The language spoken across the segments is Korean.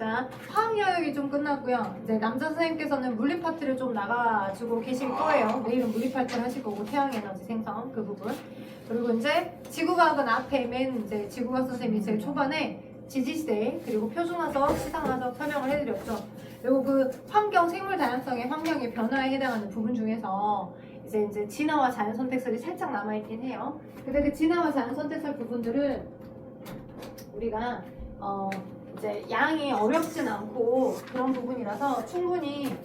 우리가 화학 영역이 좀 끝났고요. 이제 남자 선생님께서는 물리 파트를 좀 나가지고 계실 거예요. 내일은 물리 파트를 하실 거고 태양 에너지 생성 그 부분. 그리고 이제 지구과학은 앞에 맨 이제 지구과학 선생님이 제일 초반에 지지세 그리고 표준화석, 시상화석 설명을 해드렸죠. 그리고 그 환경, 생물 다양성의 환경의 변화에 해당하는 부분 중에서 이제 진화와 자연 선택설이 살짝 남아있긴 해요. 근데 그 진화와 자연 선택설 부분들은 우리가 이제 양이 어렵진 않고 그런 부분이라서 충분히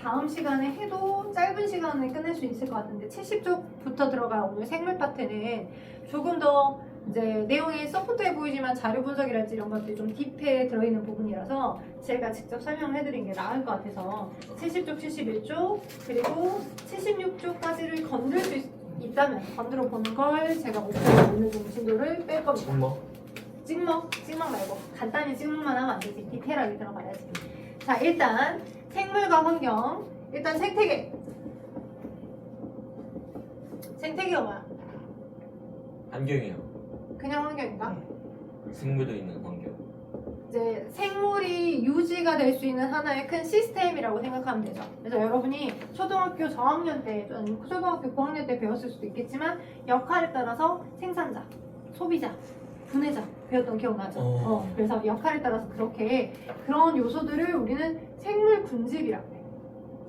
다음 시간에 해도 짧은 시간에 끝낼 수 있을 것 같은데 70쪽부터 들어갈 오늘 생물 파트는 조금 더 이제 내용이 소프트해 보이지만 자료 분석이랄지 이런 것들이 좀 딥해 들어있는 부분이라서 제가 직접 설명을 해드린 게 나을 것 같아서 70쪽, 71쪽 그리고 76쪽까지를 건들 수 있다면 건드려 보는 걸 제가 목표로 오늘 중심도를 뺄 겁니다. 찍먹 말고 간단히 찍먹만 하면 안 되지. 디테일하게 들어가야지. 자, 일단 생물과 환경. 일단 생태계. 생태계가 뭐야? 환경이요. 그냥 환경인가? 생물도 있는 환경. 이제 생물이 유지가 될 수 있는 하나의 큰 시스템이라고 생각하면 되죠. 그래서 여러분이 초등학교 저학년 때, 초등학교 고학년 때 배웠을 수도 있겠지만 역할에 따라서 생산자, 소비자, 분해자 배웠던 기억나죠? 그래서 역할에 따라서 그렇게 그런 요소들을 우리는 생물 군집이라고 해요.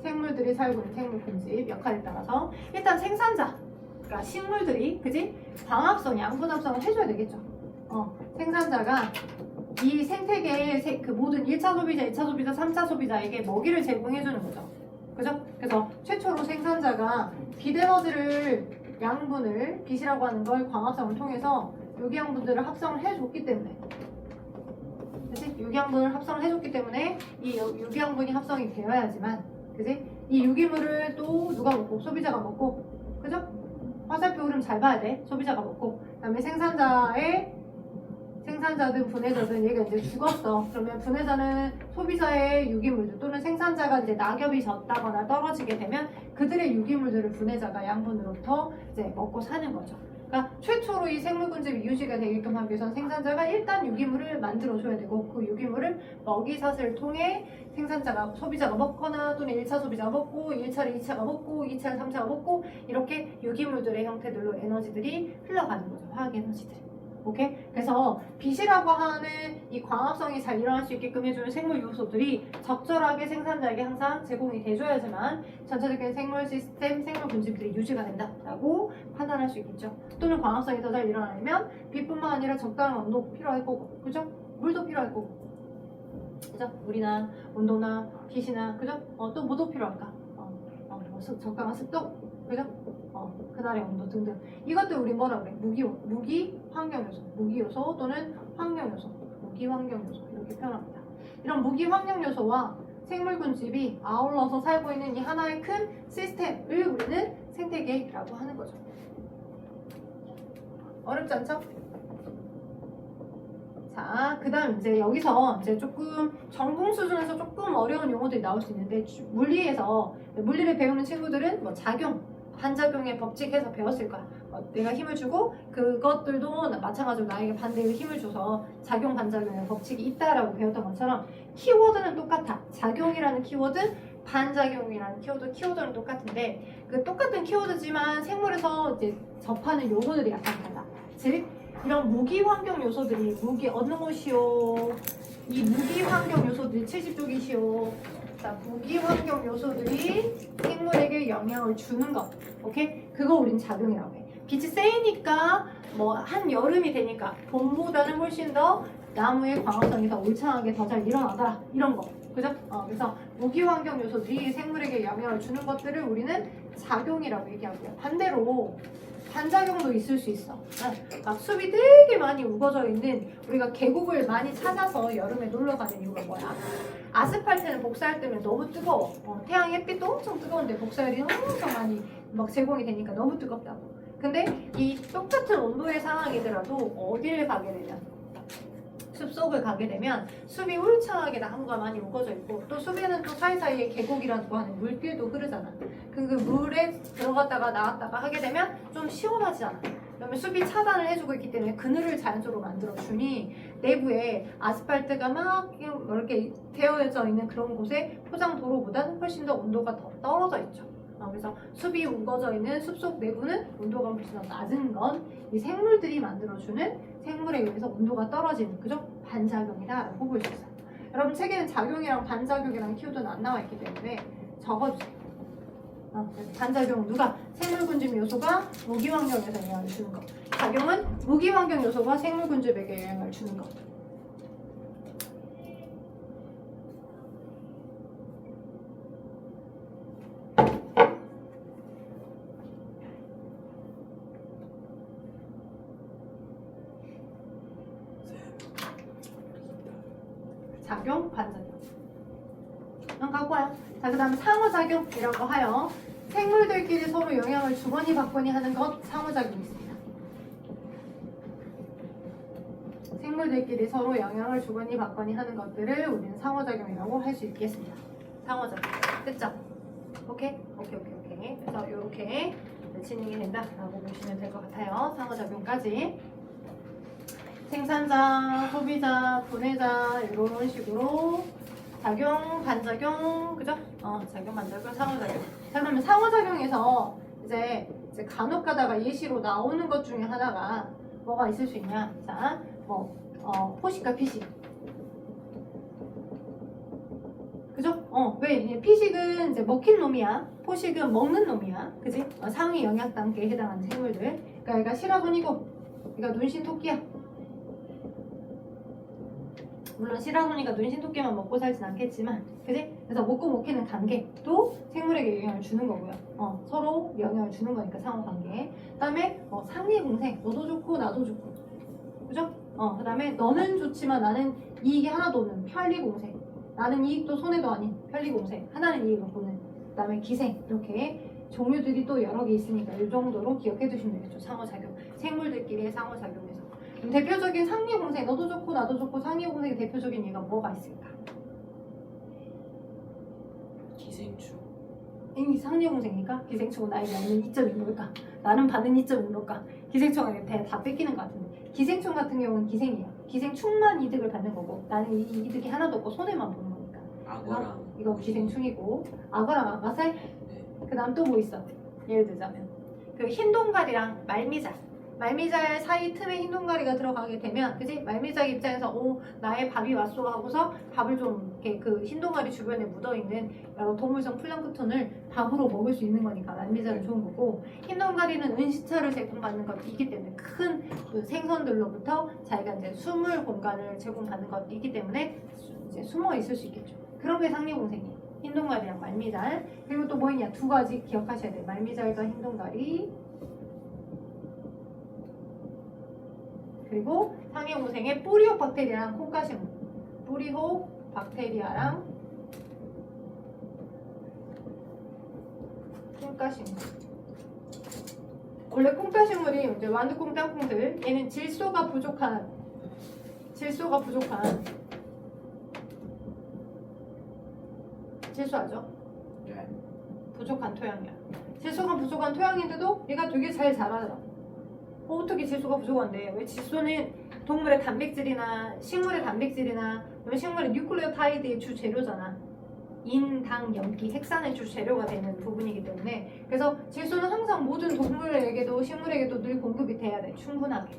생물들이 살고 있는 생물 군집 역할에 따라서 일단 생산자, 그러니까 식물들이 그지? 광합성, 양분합성을 해줘야 되겠죠. 생산자가 이 생태계의 그 모든 1차 소비자, 2차 소비자, 3차 소비자에게 먹이를 제공해주는 거죠. 그죠? 그래서 최초로 생산자가 비데너지를 양분을 빛이라고 하는 걸 광합성을 통해서 유기양분들을 합성을 해줬기 때문에 그치? 유기양분을 합성을 해줬기 때문에 이 유기양분이 합성이 되어야지만 그치? 이 유기물을 또 누가 먹고? 소비자가 먹고 그죠? 화살표 흐름 잘 봐야 돼. 소비자가 먹고 그 다음에 생산자든 분해자든 얘가 이제 죽었어. 그러면 분해자는 소비자의 유기물들 또는 생산자가 이제 낙엽이 졌다거나 떨어지게 되면 그들의 유기물들을 분해자가 양분으로부터 이제 먹고 사는 거죠. 그러니까 최초로 이 생물군집이 유지가 되게끔 하기 위해서는 생산자가 일단 유기물을 만들어줘야 되고 그 유기물을 먹이사슬을 통해 생산자가 소비자가 먹거나 또는 1차 소비자가 먹고 1차를 2차가 먹고 2차를 3차가 먹고 이렇게 유기물들의 형태들로 에너지들이 흘러가는 거죠. 화학 에너지들이. 오케이? 그래서 빛이라고 하는 이 광합성이 잘 일어날 수 있게끔 해주는 생물 요소들이 적절하게 생산자에게 항상 제공이 돼줘야지만 전체적인 생물 시스템, 생물 군집들이 유지가 된다라고 판단할 수 있겠죠. 또는 광합성이 더 잘 일어나려면 빛뿐만 아니라 적당한 온도 필요할 거고, 그죠? 물도 필요할 거고, 그죠? 물이나 온도나 빛이나, 그죠? 또 뭐도 필요할까? 적당한 습도, 그죠? 그날의 온도 등등. 이것들 우리 뭐라 그래? 무기 환경 요소, 무기 요소 또는 환경 요소, 무기 환경 요소 이렇게 표현합니다. 이런 무기 환경 요소와 생물 군집이 아울러서 살고 있는 이 하나의 큰 시스템을 우리는 생태계라고 하는 거죠. 어렵지 않죠? 자, 그다음 이제 여기서 이제 조금 전공 수준에서 조금 어려운 용어들이 나올 수 있는데 물리를 배우는 친구들은 뭐 작용, 반작용의 법칙 해서 배웠을 거야. 내가 힘을 주고 그것들도 마찬가지로 나에게 반대의 힘을 줘서 작용, 반작용의 법칙이 있다라고 배웠던 것처럼 키워드는 똑같아. 작용이라는 키워드, 반작용이라는 키워드는 똑같은데 그 똑같은 키워드지만 생물에서 이제 접하는 용어들이 약간 달라. 즉 이런 무기 환경 요소들이 어느 곳이요? 이 무기 환경 요소들이 70쪽이시요. 자, 무기 환경 요소들이 생물에게 영향을 주는 것. 오케이? 그거 우린 작용이라고 해. 빛이 세니까 뭐 한여름이 되니까 봄보다는 훨씬 더 나무의 광합성이 더 울창하게 더 잘 일어나더라. 이런 거. 그죠? 그래서 무기 환경 요소들이 생물에게 영향을 주는 것들을 우리는 작용이라고 얘기하고요. 반대로 반작용도 있을 수 있어. 막 숲이 되게 많이 우거져 있는 우리가 계곡을 많이 찾아서 여름에 놀러 가는 이유가 뭐야? 아스팔트는 복사할 때면 너무 뜨거워. 태양 햇빛도 엄청 뜨거운데 복사열이 엄청 많이 막 제공이 되니까 너무 뜨겁다고. 근데 이 똑같은 온도의 상황이더라도 어디를 가게 되면 숲속을 가게 되면 숲이 울창하게 나무가 많이 우거져 있고 또 숲에는 또 사이사이에 계곡이라고 하는 물길도 흐르잖아. 그 물에 들어갔다가 나왔다가 하게 되면 좀 시원하지 않아. 그러면 숲이 차단을 해주고 있기 때문에 그늘을 자연적으로 만들어주니 내부에 아스팔트가 막 이렇게 되어져 있는 그런 곳에 포장 도로보다는 훨씬 더 온도가 더 떨어져 있죠. 그래서 숲이 우거져 있는 숲속 내부는 온도가 훨씬 더 낮은 건 이 생물들이 만들어주는 생물에 의해서 온도가 떨어지는 그죠? 반작용이다라고 볼 수 있어요. 여러분 책에는 작용이랑 반작용이랑 키워드는 안 나와 있기 때문에 적어주세요. 반작용 누가? 생물군집 요소가 무기환경에서 영향을 주는 것. 작용은 무기환경 요소가 생물군집에게 영향을 주는 것. 작용, 반작용. 갖고 와요. 자, 그 다음에 상호작용이라고 하여 생물들끼리 서로 영향을 주거니 받거니 하는 것 상호작용이 있습니다. 생물들끼리 서로 영향을 주거니 받거니 하는 것들을 우리는 상호작용이라고 할 수 있겠습니다. 상호작용. 됐죠? 오케이? 오케이. 그래서 이렇게 진행이 된다라고 보시면 될 것 같아요. 상호작용까지. 생산자, 소비자, 분해자 이런 식으로 작용, 반작용, 그죠? 작용, 반작용, 상호작용. 자, 그러면 상호작용에서 이제 간혹 가다가 예시로 나오는 것 중에 하나가 뭐가 있을 수 있냐? 자, 포식과 피식. 그죠? 왜? 피식은 이제 먹힌 놈이야. 포식은 먹는 놈이야. 그지? 상위 영역 단계에 해당하는 생물들. 그러니까 얘가 시라손이고, 얘가 눈신 토끼야. 물론 시라소니가 눈신 토끼만 먹고 살진 않겠지만, 그지? 그래서 먹고 먹히는 관계도 생물에게 영향을 주는 거고요. 서로 영향을 주는 거니까 상호 관계. 그다음에 상위 공생, 너도 좋고 나도 좋고, 그죠? 그다음에 너는 좋지만 나는 이익이 하나도 없는 편리 공생. 나는 이익도 손해도 아닌 편리 공생. 하나는 이익을 보는. 그다음에 기생. 이렇게 종류들이 또 여러 개 있으니까 이 정도로 기억해 두시면 되겠죠. 상호작용. 생물들끼리의 상호작용에서. 대표적인 상리공생, 너도 좋고 나도 좋고 상리공생의 대표적인 예가 뭐가 있을까? 기생충. 이 상리공생이니까 기생충은 나에게 얻는 이점이 뭘까? 나는 받는 이점이 뭘까? 기생충한테 다 뺏기는 것 같은데, 기생충 같은 경우는 기생이에요. 기생충만 이득을 받는 거고 나는 이 이득이 하나도 없고 손해만 보는 거니까. 악어랑 이거 기생충이고, 악어랑 악어살. 네. 그 다음 또 뭐 있어? 예를 들자면 그 흰동갈이랑 말미잘 사이 틈에 흰동가리가 들어가게 되면, 그지? 말미잘 입장에서 나의 밥이 왔어 하고서 밥을 좀 이렇게 그 흰동가리 주변에 묻어있는 여러 동물성 플랑크톤을 밥으로 먹을 수 있는 거니까 말미잘은 좋은 거고, 흰동가리는 은시차를 제공받는 것이기 때문에 큰그 생선들로부터 자기가 이제 숨을 공간을 제공받는 것이기 때문에 이제 숨어 있을 수 있겠죠. 그런 게 상리공생이에요. 흰동가리랑 말미잘. 그리고 또 뭐 있냐? 두 가지 기억하셔야 돼요. 말미잘과 흰동가리. 그리고 상해공생의 뿌리혹 박테리아랑 콩가시물. 뿌리혹 박테리아랑 콩가시물. 원래 콩가시물이 이제 완두콩, 땅콩들, 얘는 질소가 부족한 질소하죠? 네. 부족한 토양이야. 질소가 부족한 토양인데도 얘가 되게 잘 자라더라. 어떻게 질소가 부족한데? 왜 질소는 동물의 단백질이나 식물의 단백질이나 식물의 뉴클레오타이드의 주 재료잖아. 인, 당, 염기, 핵산의 주 재료가 되는 부분이기 때문에, 그래서 질소는 항상 모든 동물에게도 식물에게도 늘 공급이 돼야 돼. 충분하게.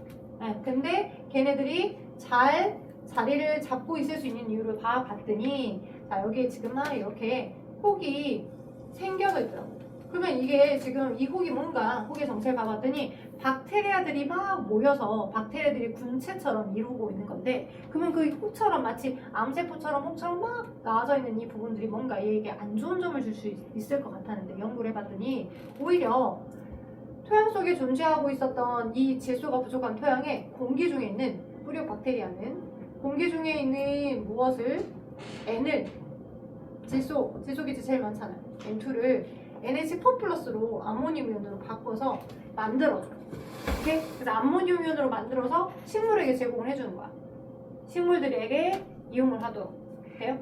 근데 걔네들이 잘 자리를 잡고 있을 수 있는 이유를 봤더니, 자, 여기에 지금 막 이렇게 혹이 생겨져 있더라고. 그러면 이게 지금 이 혹이 뭔가, 혹의 정체를 봐봤더니 박테리아들이 막 모여서 박테리아들이 군체처럼 이루고 있는 건데, 그러면 그 혹처럼 마치 암세포처럼 혹처럼 막 나와져 있는 이 부분들이 뭔가 얘에게 안 좋은 점을 줄 수 있을 것 같았는데, 연구를 해봤더니 오히려 토양 속에 존재하고 있었던 이 질소가 부족한 토양에 공기 중에 있는 뿌리옥 박테리아는 공기 중에 있는 무엇을? N을, 질소기질 제일 많잖아요. N2를 NH4+로 아모늄이온으로 바꿔서 만들어줘. 오케이? 그래서 아모늄이온으로 만들어서 식물에게 제공을 해주는 거야. 식물들에게 이용을 하도록 돼요?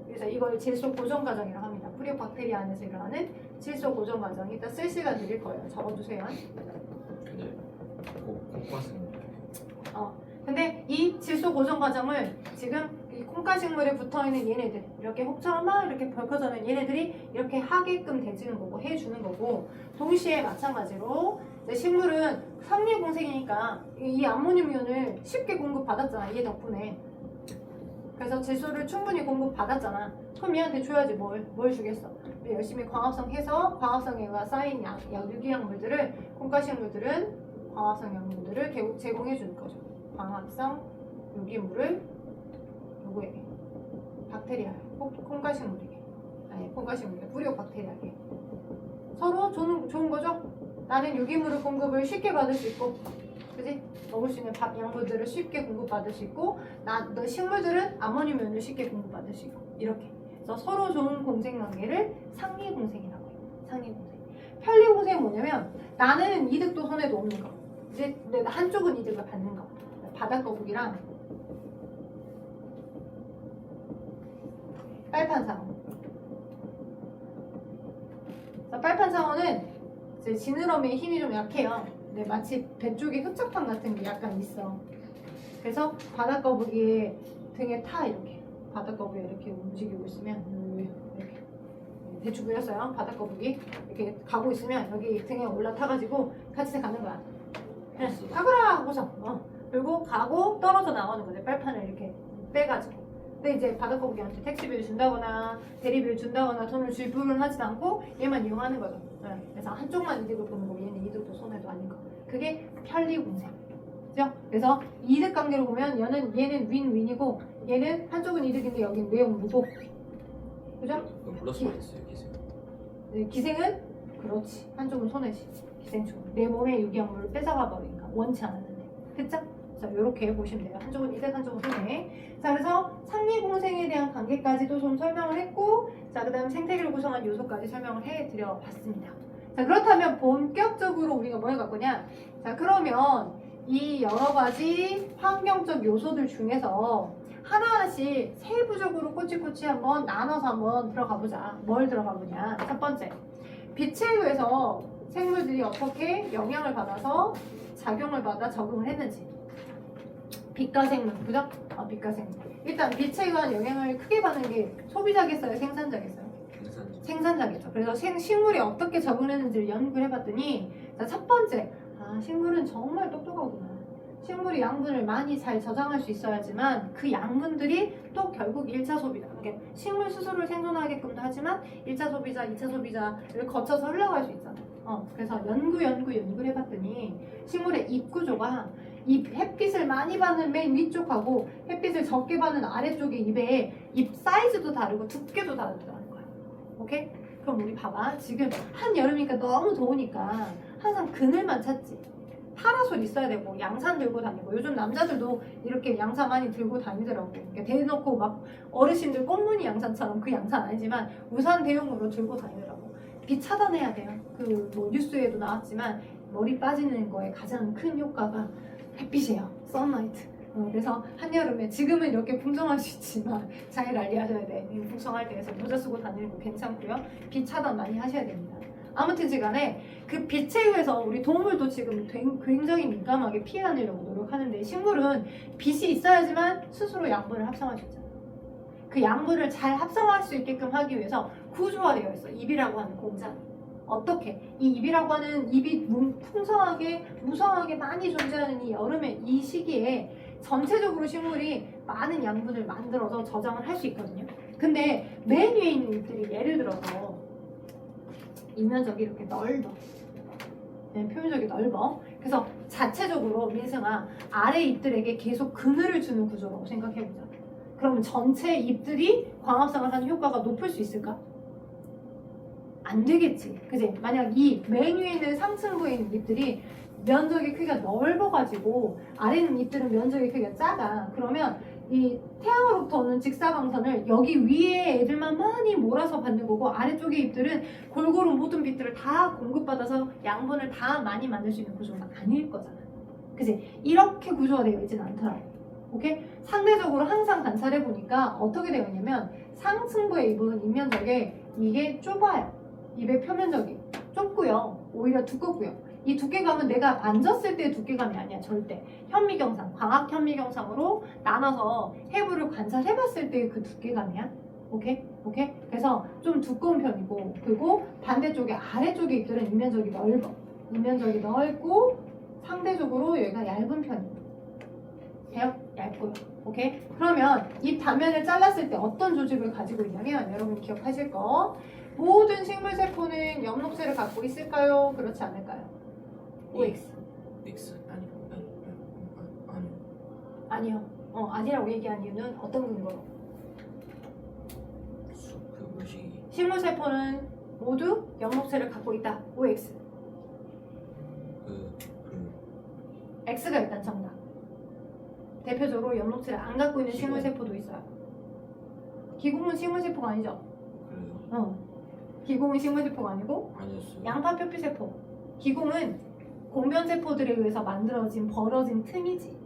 그래서 이걸 질소 고정 과정이라고 합니다. 뿌리옥 박테리아 안에서 일어나는 질소 고정 과정. 이따 쓸 시간 드릴 거예요. 적어주세요. 근데 꼭 콩과슴. 근데 이 질소 고정 과정을 지금 이 콩가식물에 붙어있는 얘네들 이렇게 혹처럼 막 이렇게 벌쳐져 있는 얘네들이 이렇게 하게끔 대주는 거고 해주는 거고 동시에 마찬가지로 이제 식물은 상리공생이니까 이 암모늄이온을 쉽게 공급받았잖아 얘 덕분에. 그래서 질소를 충분히 공급받았잖아. 그럼 얘한테 줘야지 뭘 주겠어. 열심히 광합성 해서 광합성에가 쌓인 유기약물들을 콩가식물들은 광합성 약물들을 제공해 주는 거죠. 광합성 유기물을 누구에게? 박테리아, 콩가식물에게. 아니 콩가식물에 뿌리박테리아에게. 서로 좋은 거죠? 나는 유기물을 공급을 쉽게 받을 수 있고 그지? 먹을 수 있는 밥, 양분들을 쉽게 공급받을 수 있고 너 식물들은 아모늄이온을 쉽게 공급받을 수 있고 이렇게 그래서 서로 좋은 공생관계를 상리공생이라고 해요. 상리공생. 편리공생은 뭐냐면 나는 이득도 손해도 없는 거 이제 한쪽은 이득을 받는 거 바닥거북이랑 빨판상어. 빨판상어는 이제 지느러미의 힘이 좀 약해요. 네, 마치 배 쪽에 흡착판 같은 게 약간 있어. 그래서 바닥거북이의 등에 타 이렇게 바닥거북이 이렇게 움직이고 있으면 이렇게 대충 그렸어요. 바닥거북이 이렇게 가고 있으면 여기 등에 올라타가지고 같이 가는 거야. 그냥 가거라 하고서 그리고 가고 떨어져 나오는 거지. 빨판을 이렇게 빼가지고. 근데 이제 바닥거북이한테 택시비를 준다거나 대리비를 준다거나 돈을 지불은 하지도 않고 얘만 이용하는 거죠. 네. 그래서 한쪽만 이득을 보는 거고 얘는 이득도 손해도 아닌 거. 그게 편리공생. 그죠? 그래서 이득 관계로 보면 얘는 윈윈이고 얘는 한쪽은 이득인데 여기는 내용 무고. 그죠? 플러스 마이너스요 기생. 네, 기생은 그렇지. 한쪽은 손해지. 기생충. 내 몸에 유기약물을 뺏어가 버리니까 원치 않았는데. 그쵸? 자, 이렇게 보시면 돼요. 한쪽은 이득, 한쪽은 손해. 자, 그래서 상리공생에 대한 관계까지도 좀 설명을 했고, 자, 그 다음 생태계를 구성한 요소까지 설명을 해드려 봤습니다. 자, 그렇다면 본격적으로 우리가 뭐 해갈 거냐? 자, 그러면 이 여러 가지 환경적 요소들 중에서 하나하나씩 세부적으로 꼬치꼬치 한번 나눠서 한번 들어가 보자. 뭘 들어가 보냐? 첫 번째, 빛에 의해서 생물들이 어떻게 영향을 받아서 작용을 받아 적응을 했는지. 빛과 생물, 그죠? 빛과 생물. 일단 빛에 의한 영향을 크게 받는 게 소비자겠어요? 생산자겠어요? 생산자겠죠. 그래서 식물이 어떻게 적응했는지를 연구를 해봤더니 자, 첫 번째, 식물은 정말 똑똑하구나. 식물이 양분을 많이 잘 저장할 수 있어야지만 그 양분들이 또 결국 1차 소비자, 그러니까 식물 스스로를 생존하게끔도 하지만 1차 소비자, 2차 소비자를 거쳐서 흘러갈 수 있잖아. 그래서 연구를 해봤더니 식물의 잎 구조가 이 햇빛을 많이 받는 맨 위쪽하고 햇빛을 적게 받는 아래쪽의 잎 사이즈도 다르고 두께도 다르다는 거야. 오케이? 그럼 우리 봐봐. 지금 한여름이니까 너무 더우니까 항상 그늘만 찾지. 파라솔 있어야 되고 양산 들고 다니고 요즘 남자들도 이렇게 양산 많이 들고 다니더라고. 그러니까 대놓고 막 어르신들 꽃무늬 양산처럼 그 양산 아니지만 우산 대용으로 들고 다니더라고. 빛 차단해야 돼요. 그 뭐 뉴스에도 나왔지만 머리 빠지는 거에 가장 큰 효과가 햇빛이에요. 선라이트. 그래서 한여름에 지금은 이렇게 풍성할 수 있지만 잘 관리하셔야 돼. 풍성할 때에서 모자 쓰고 다니는 거 괜찮고요. 빛 차단 많이 하셔야 됩니다. 아무튼 간에 그 빛에 의해서 우리 동물도 지금 굉장히 민감하게 피해다니려고 노력하는데 식물은 빛이 있어야지만 스스로 양분을 합성할 수 있잖아요. 그 양분을 잘 합성할 수 있게끔 하기 위해서 구조화되어 있어. 잎이라고 하는 공장. 어떻게? 이 잎이라고 하는 잎이 풍성하게 무성하게 많이 존재하는 이 여름의 이 시기에 전체적으로 식물이 많은 양분을 만들어서 저장을 할 수 있거든요. 근데 맨 위에 있는 잎들이 예를 들어서 이면적이 이렇게 넓어. 네, 표면적이 넓어. 그래서 자체적으로 민승아 아래 잎들에게 계속 그늘을 주는 구조라고 생각해보자. 그러면 전체 잎들이 광합성을 하는 효과가 높을 수 있을까? 안 되겠지. 그지? 만약 이 맨 위에 있는 상층부에 있는 잎들이 면적의 크기가 넓어가지고 아래 있는 잎들은 면적의 크기가 작아. 그러면 이 태양으로부터 오는 직사광선을 여기 위에 애들만 많이 몰아서 받는 거고 아래쪽의 잎들은 골고루 모든 빛들을 다 공급받아서 양분을 다 많이 만들 수 있는 구조가 아닐 거잖아. 그치? 이렇게 구조가 되어 있지는 않더라고. 오케이? 상대적으로 항상 관찰해 보니까 어떻게 되어 있냐면 상층부의 잎은 잎면적에 이게 좁아요. 잎의 표면적이 좁고요. 오히려 두껍고요. 이 두께감은 내가 만졌을 때의 두께감이 아니야 절대. 현미경상, 광학 현미경상으로 나눠서 해부를 관찰해봤을 때의 그 두께감이야. 오케이? 오케이? 그래서 좀 두꺼운 편이고, 그리고 반대쪽에 아래쪽에 잎들은 이면적이 넓어. 이면적이 넓고 상대적으로 여기가 얇은 편이에요. 돼요? 얇고요. 오케이? 그러면 이 단면을 잘랐을 때 어떤 조직을 가지고 있냐면, 여러분 기억하실 거, 모든 식물세포는 엽록체를 갖고 있을까요? 그렇지 않을까요? OX. X 아니. 아니요. 아니라고 얘기한 이유는 어떤 근거로? 그 뭐지? 식물세포는 모두 엽록체를 갖고 있다. OX. 그 X가 일단 정답. 대표적으로 엽록체를 안 갖고 있는 기공. 식물세포도 있어요. 기공은 식물세포가 아니죠? 그래요? 기공은 식물세포가 아니고 아니었어요. 양파 표피세포. 기공은 공변세포들에 의해서 만들어진 벌어진 틈이지.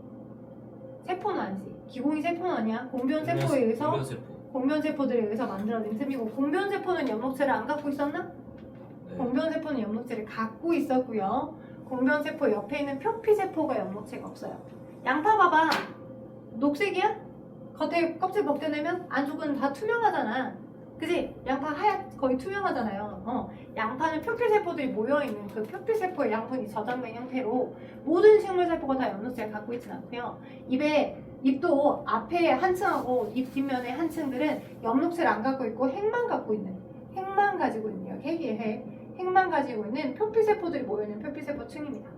세포는 아니지. 기공이 세포는 아니야. 공변세포에 의해서 공변세포. 공변세포들에 의해서 만들어진 틈이고, 공변세포는 엽록체를 안 갖고 있었나? 네. 공변세포는 엽록체를 갖고 있었고요. 공변세포 옆에 있는 표피세포가 엽록체가 없어요. 양파 봐봐. 녹색이야? 겉에 껍질 벗겨내면 안쪽은 다 투명하잖아. 그지? 양파 거의 투명하잖아요. 양파는 표피세포들이 모여있는 그 표피세포의 양분이 저장된 형태로 모든 식물세포가 다 엽록체를 갖고 있진 않고요. 잎도 앞에 한 층하고 잎 뒷면에 한 층들은 엽록체를 안 갖고 있고 핵만 가지고 있는 핵만 가지고 있는 표피세포들이 모여있는 표피세포 층입니다.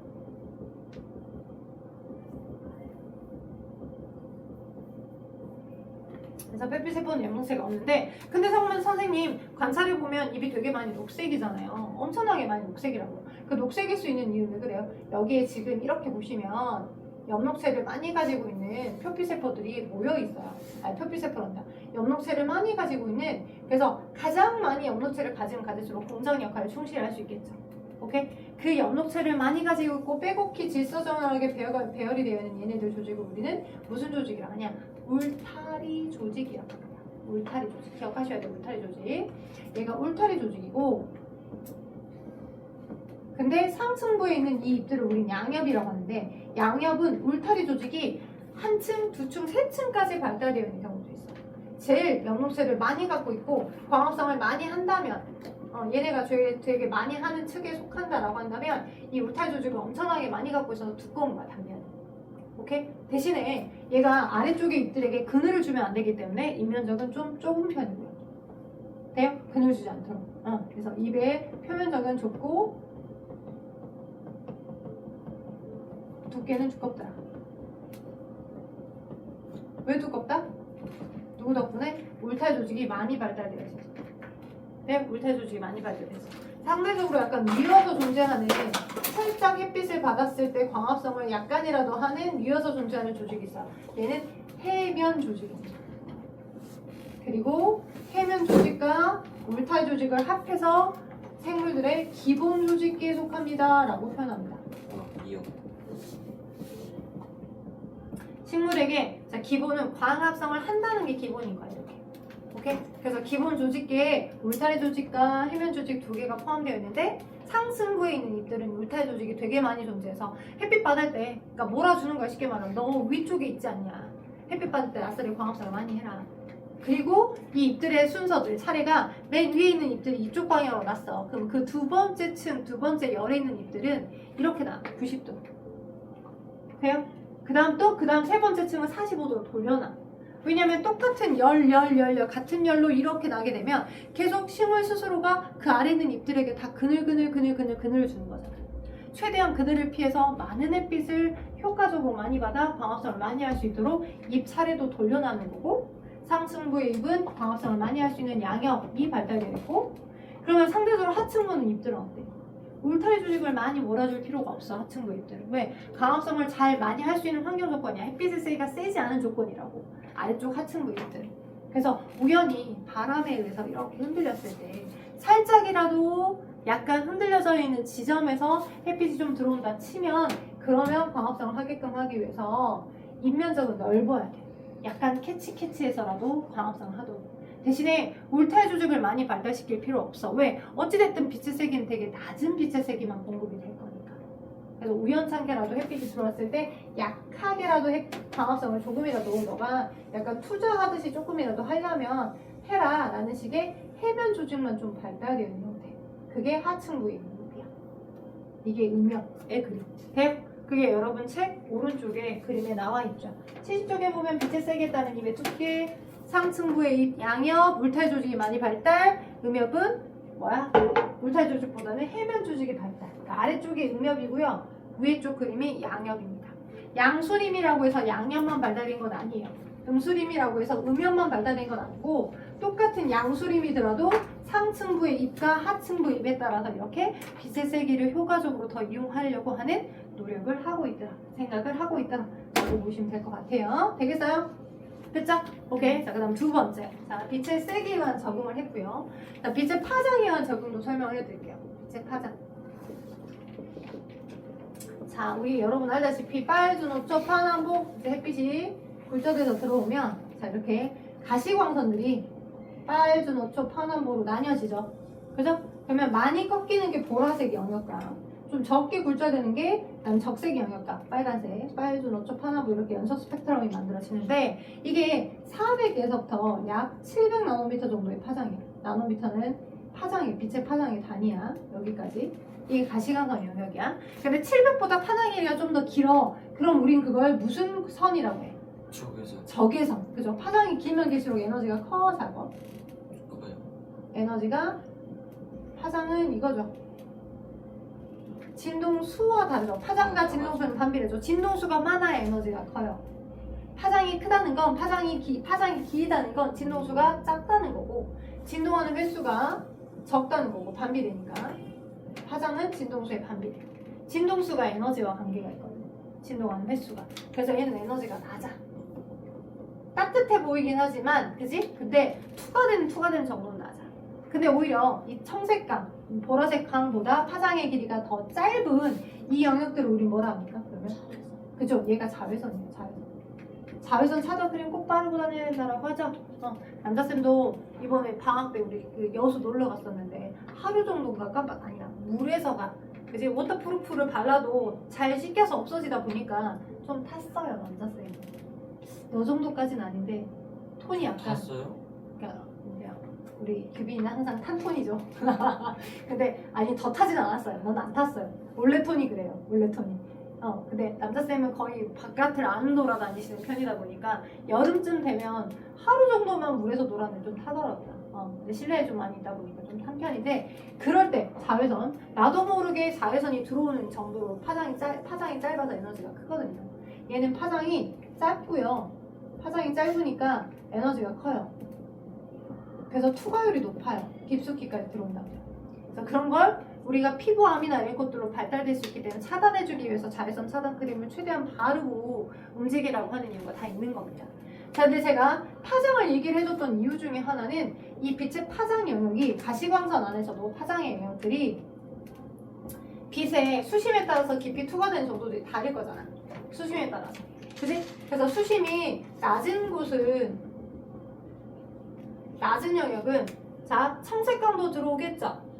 그래서 표피세포는 엽록체가 없는데, 근데 선생님 관찰해보면 잎이 되게 많이 녹색이잖아요. 엄청나게 많이 녹색이라고. 그 녹색일 수 있는 이유는 왜 그래요? 여기에 지금 이렇게 보시면 엽록체를 많이 가지고 있는 표피세포들이 모여있어요. 표피세포란다. 엽록체를 많이 가지고 있는, 그래서 가장 많이 엽록체를 가질수록 공장 역할을 충실히 할 수 있겠죠. 오케이? 그 엽록체를 많이 가지고 있고 빼곡히 질서정연하게 배열이 되어 있는 얘네들 조직을 우리는 무슨 조직이라 하냐? 울타리 조직이라고 합니다. 울타리 조직. 기억하셔야 돼요. 울타리 조직. 얘가 울타리 조직이고, 근데 상층부에 있는 이 잎들을 우린 양엽이라고 하는데, 양엽은 울타리 조직이 한 층, 두 층, 세 층까지 발달되어 있는 경우도 있어요. 제일 엽록체를 많이 갖고 있고 광합성을 많이 한다면, 얘네가 되게 많이 하는 측에 속한다라고 한다면, 이 울타리 조직을 엄청나게 많이 갖고 있어서 두꺼운 거야, 단면이. 오케이? 대신에 얘가 아래쪽에 잎들에게 그늘을 주면 안 되기 때문에 잎면적은 좀 좁은 편이고요. 돼요? 그늘 주지 않도록. 그래서 잎의 표면적은 좁고 두께는 두껍더라. 왜 두껍다? 누구 덕분에? 울타리 조직이 많이 발달되어 있어서. 네? 울타리 조직이 많이 발달되어 있어. 상대적으로 약간 위어서 존재하는, 살짝 햇빛을 받았을 때 광합성을 약간이라도 하는 위어서 존재하는 조직이 있어요. 얘는 해면 조직입니다. 그리고 해면 조직과 울타리 조직을 합해서 생물들의 기본 조직계에 속합니다 라고 표현합니다. 이요. 식물에게 기본은 광합성을 한다는 게 기본인 거야, 이렇게. 오케이? 그래서 기본 조직계에 울타리 조직과 해면 조직 두 개가 포함되어 있는데, 상층부에 있는 잎들은 울타리 조직이 되게 많이 존재해서 햇빛 받을 때, 그러니까 몰아주는 거야. 쉽게 말하면 너 위쪽에 있지 않냐. 햇빛 받을 때 아싸리 광합성을 많이 해라. 그리고 이 잎들의 순서들, 차례가 맨 위에 있는 잎들이 이쪽 방향으로 났어. 그럼 그 두 번째 층, 두 번째 열에 있는 잎들은 이렇게 나, 90도. 돼요? 그 다음 세 번째 층은 45도로 돌려놔. 왜냐면 똑같은 같은 열로 이렇게 나게 되면 계속 식물 스스로가 그 아래 있는 잎들에게 다 그늘을 주는 거잖아. 최대한 그늘을 피해서 많은 햇빛을 효과적으로 많이 받아 광합성을 많이 할 수 있도록 잎 차례도 돌려놔는 거고, 상층부의 잎은 광합성을 많이 할 수 있는 양엽이 발달되어 있고, 그러면 상대적으로 하층부는 잎들은 어때? 울타리 조직을 많이 몰아줄 필요가 없어. 하층부 잎들은. 왜? 광합성을 잘 많이 할 수 있는 환경 조건이야. 햇빛의 세기가 세지 않은 조건이라고. 아래쪽 하층부 잎들. 그래서 우연히 바람에 의해서 이렇게 흔들렸을 때 살짝이라도 약간 흔들려져 있는 지점에서 햇빛이 좀 들어온다 치면, 그러면 광합성을 하게끔 하기 위해서 잎면적은 넓어야 돼. 약간 캐치해서라도 광합성을 하도록. 대신에 울타리 조직을 많이 발달시킬 필요 없어. 왜? 어찌됐든 빛의 세기는 되게 낮은 빛의 세기만 공급이 될 거니까. 그래서 우연찮게라도 햇빛이 들어왔을 때 약하게라도 광합성을 조금이라도 너가 약간 투자하듯이 조금이라도 하려면 해라 라는 식의 해변 조직만 좀 발달되어 있는 형태. 그게 하층부에 있는 잎이야. 이게 음역의 그림. 그게 여러분 책 오른쪽에 그림에 나와 있죠. 70쪽에 보면 빛에 세게 따는 잎의 두께, 상층부의 잎 양엽, 물탈 조직이 많이 발달, 음엽은 뭐야? 물탈 조직보다는 해면 조직이 발달. 그러니까 아래쪽이 음엽이고요. 위에 쪽 그림이 양엽입니다. 양수림이라고 해서 양엽만 발달인 건 아니에요. 음수림이라고 해서 음엽만 발달된 건 아니고 똑같은 양수림이더라도 상층부의 잎과 하층부 잎에 따라서 이렇게 빛의 세기를 효과적으로 더 이용하려고 하는 노력을 하고 있더라. 생각을 하고 있더라. 라고 보시면 될 것 같아요. 되겠어요? 됐죠? 오케이. 자, 그 다음 두 번째. 자, 빛의 세기에 관한 적응을 했고요. 자, 빛의 파장에 관한 적응도 설명을 해드릴게요. 빛의 파장. 자, 우리 여러분 알다시피 빨주, 녹초, 파남보 이제 햇빛이 굴절돼서 들어오면 자, 이렇게 가시광선들이 빨주, 녹초, 파남보로 나뉘어지죠. 그죠? 그러면 많이 꺾이는 게 보라색 영역과 좀 적게 굴절되는 게 적색 영역과 빨간색, 빨주, 녹초, 파남보 이렇게 연속 스펙트럼이 만들어지는데 이게 400에서부터 약 700나노미터 정도의 파장이에요. 나노미터는 파장이 빛의 파장의 단위야. 여기까지. 이게 가시광선 영역이야. 근데 700보다 파장 길이가 좀 더 길어. 그럼 우린 그걸 무슨 선이라고 해? 적외선. 적외선. 그죠? 파장이 길면 길수록 에너지가 커, 작아? 그거요. 에너지가 파장은 이거죠. 진동수와 다르죠. 파장과 진동수는 반비례죠. 진동수가 많아야 에너지가 커요. 파장이 크다는 건 파장이 길다는 건 진동수가 작다는 거고 진동하는 횟수가 적다는 거고 반비례니까 파장은 진동수의 반비례. 진동수가 에너지와 관계가 있거든요. 진동하는 횟수가. 그래서 얘는 에너지가 낮아. 따뜻해 보이긴 하지만 그지? 근데 투과되는 정도는 낮아. 근데 오히려 이 청색강, 보라색 강보다 파장의 길이가 더 짧은 이 영역들을 우리 뭐라 합니까? 그러면? 그죠? 얘가 자외선이에요. 자외선 차단 크림 꼭 바르고 다녀야 된다라고 하죠? 남자쌤도 이번에 방학 때 우리 그 여수 놀러 갔었는데 하루 정도인가 깜빡 아니라 물에서가 그지? 워터프루프를 발라도 잘 씻겨서 없어지다 보니까 좀 탔어요 남자쌤. 너 정도까지는 아닌데 톤이 약간 탔어요? 그러니까 우리 규빈이는 항상 탄 톤이죠. 근데 아니 더 타진 않았어요. 넌 안 탔어요. 원래 톤이 그래요. 원래 톤이. 근데 남자쌤은 거의 바깥을 안 돌아다니시는 편이다 보니까 여름쯤 되면 하루 정도만 물에서 놀았는데 좀 타더라고요. 근데 실내에 좀 많이 있다 보니까 좀 탄 편인데 그럴 때 자외선 나도 모르게 자외선이 들어오는 정도로 파장이 짧아서 에너지가 크거든요. 얘는 파장이 짧고요. 파장이 짧으니까 에너지가 커요. 그래서 투과율이 높아요. 깊숙이까지 들어온다고요. 그래서 그런 걸 우리가 피부암이나 이런 것들로 발달될 수 있기 때문에 차단해주기 위해서 자외선 차단 크림을 최대한 바르고 움직이라고 하는 이유가 다 있는 겁니다. 자, 근데 제가 파장을 얘기를 해줬던 이유 중에 하나는 이 빛의 파장 영역이 가시광선 안에서도 파장의 영역들이 빛의 수심에 따라서 깊이 투과되는 정도들이 다를 거잖아. 수심에 따라서. 그치? 그래서 수심이 낮은 곳은 낮은 영역은 자 청색광도 들어오겠죠.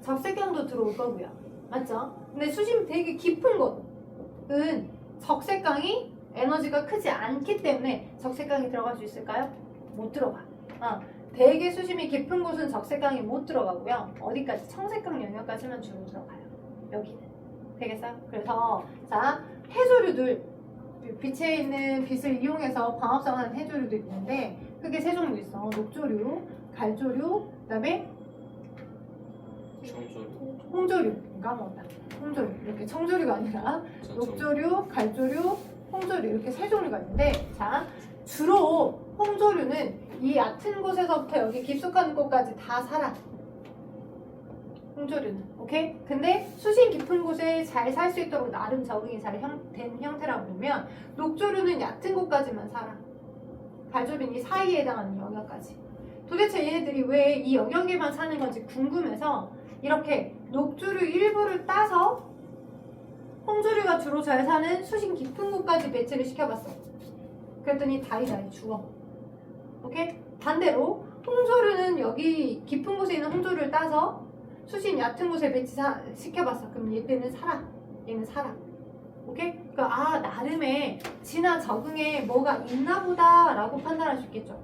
적색광도 들어올 거고요. 맞죠? 근데 수심이 되게 깊은 곳은 적색광이 에너지가 크지 않기 때문에 적색광이 들어갈 수 있을까요? 못 들어가. 되게 수심이 깊은 곳은 적색광이 못 들어가고요. 어디까지? 청색광 영역까지만 주로 들어가요. 여기는. 되겠어요? 그래서 자 해조류들 빛에 있는 빛을 이용해서 광합성하는 해조류도 있는데 크게 세 종류 있어. 녹조류, 갈조류, 그다음에 청조류. 홍조류. 까먹었다. 홍조류. 이렇게 청조류가 아니라 녹조류, 갈조류, 홍조류 이렇게 세 종류가 있는데 자 주로 홍조류는 이 얕은 곳에서부터 여기 깊숙한 곳까지 다 살아. 홍조류는 오케이? 근데 수심 깊은 곳에 잘 살 수 있도록 나름 적응이 잘 된 형태라고 보면 녹조류는 얕은 곳까지만 살아. 갈조류는 이 사이에 해당하는 영역까지. 도대체 얘네들이 왜 이 영역에만 사는 건지 궁금해서 이렇게 녹조류 일부를 따서 홍조류가 주로 잘 사는 수심 깊은 곳까지 배치를 시켜봤어. 그랬더니 다이다이 죽어. 오케이? 반대로 홍조류는 여기 깊은 곳에 있는 홍조류를 따서 수심 얕은 곳에 배치시켜봤어. 그럼 얘들은 살아. 얘는 사람. 오케이? 그러니까 아 나름의 진화 적응에 뭐가 있나 보다라고 판단할 수 있겠죠.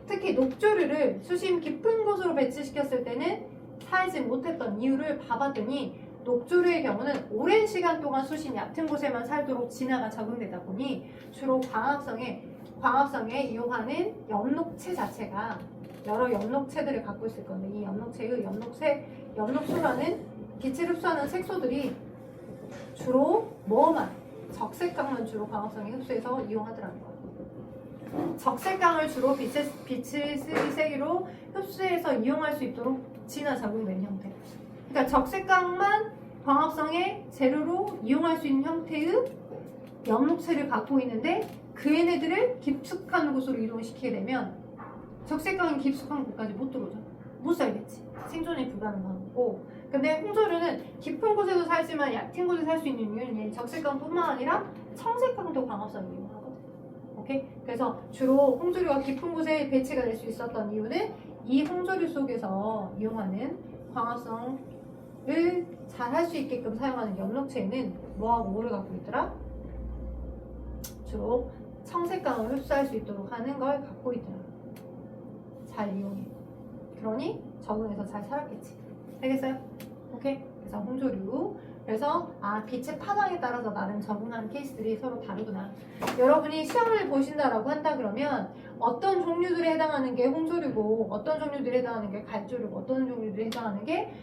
특히 녹조류를 수심 깊은 곳으로 배치시켰을 때는 살지 못했던 이유를 봐봤더니 녹조류의 경우는 오랜 시간 동안 수심 얕은 곳에만 살도록 진화가 적응되다 보니 주로 광합성에 이용하는 엽록체 자체가 여러 엽록체들을 갖고 있을 건데 이 엽록체의 엽록소라는 빛을 흡수하는 색소들이 주로 뭐만 적색강만 주로 광합성에 흡수해서 이용하더라는 거예요. 적색강을 주로 빛을 세기로 흡수해서 이용할 수 있도록 진화 적응된 형태. 그러니까 적색강만 광합성의 재료로 이용할 수 있는 형태의 엽록체를 갖고 있는데 그 얘네들을 깊숙한 곳으로 이동시키게 되면 적색강이 깊숙한 곳까지 못 들어오죠. 못 살겠지. 생존이 불가능한 거고. 근데 홍조류는 깊은 곳에도 살지만 얕은 곳에 살 수 있는 이유는 적색강뿐만 아니라 청색강도 광합성을 이용하거든. 오케이? 그래서 주로 홍조류가 깊은 곳에 배치가 될 수 있었던 이유는 이 홍조류 속에서 이용하는 광합성을 잘 할 수 있게끔 사용하는 엽록체는 뭐하고 뭐를 갖고 있더라? 주로 청색강을 흡수할 수 있도록 하는 걸 갖고 있더라. 잘 이용해. 그러니 적응해서 잘 살았겠지. 알겠어요? 오케이? 그래서 홍조류. 그래서 빛의 파장에 따라서 나름 적응하는 케이스들이 서로 다르구나. 여러분이 시험을 보신다라고 한다 그러면 어떤 종류들에 해당하는 게 홍조류고 어떤 종류들에 해당하는 게 갈조류고 어떤 종류들에 해당하는 게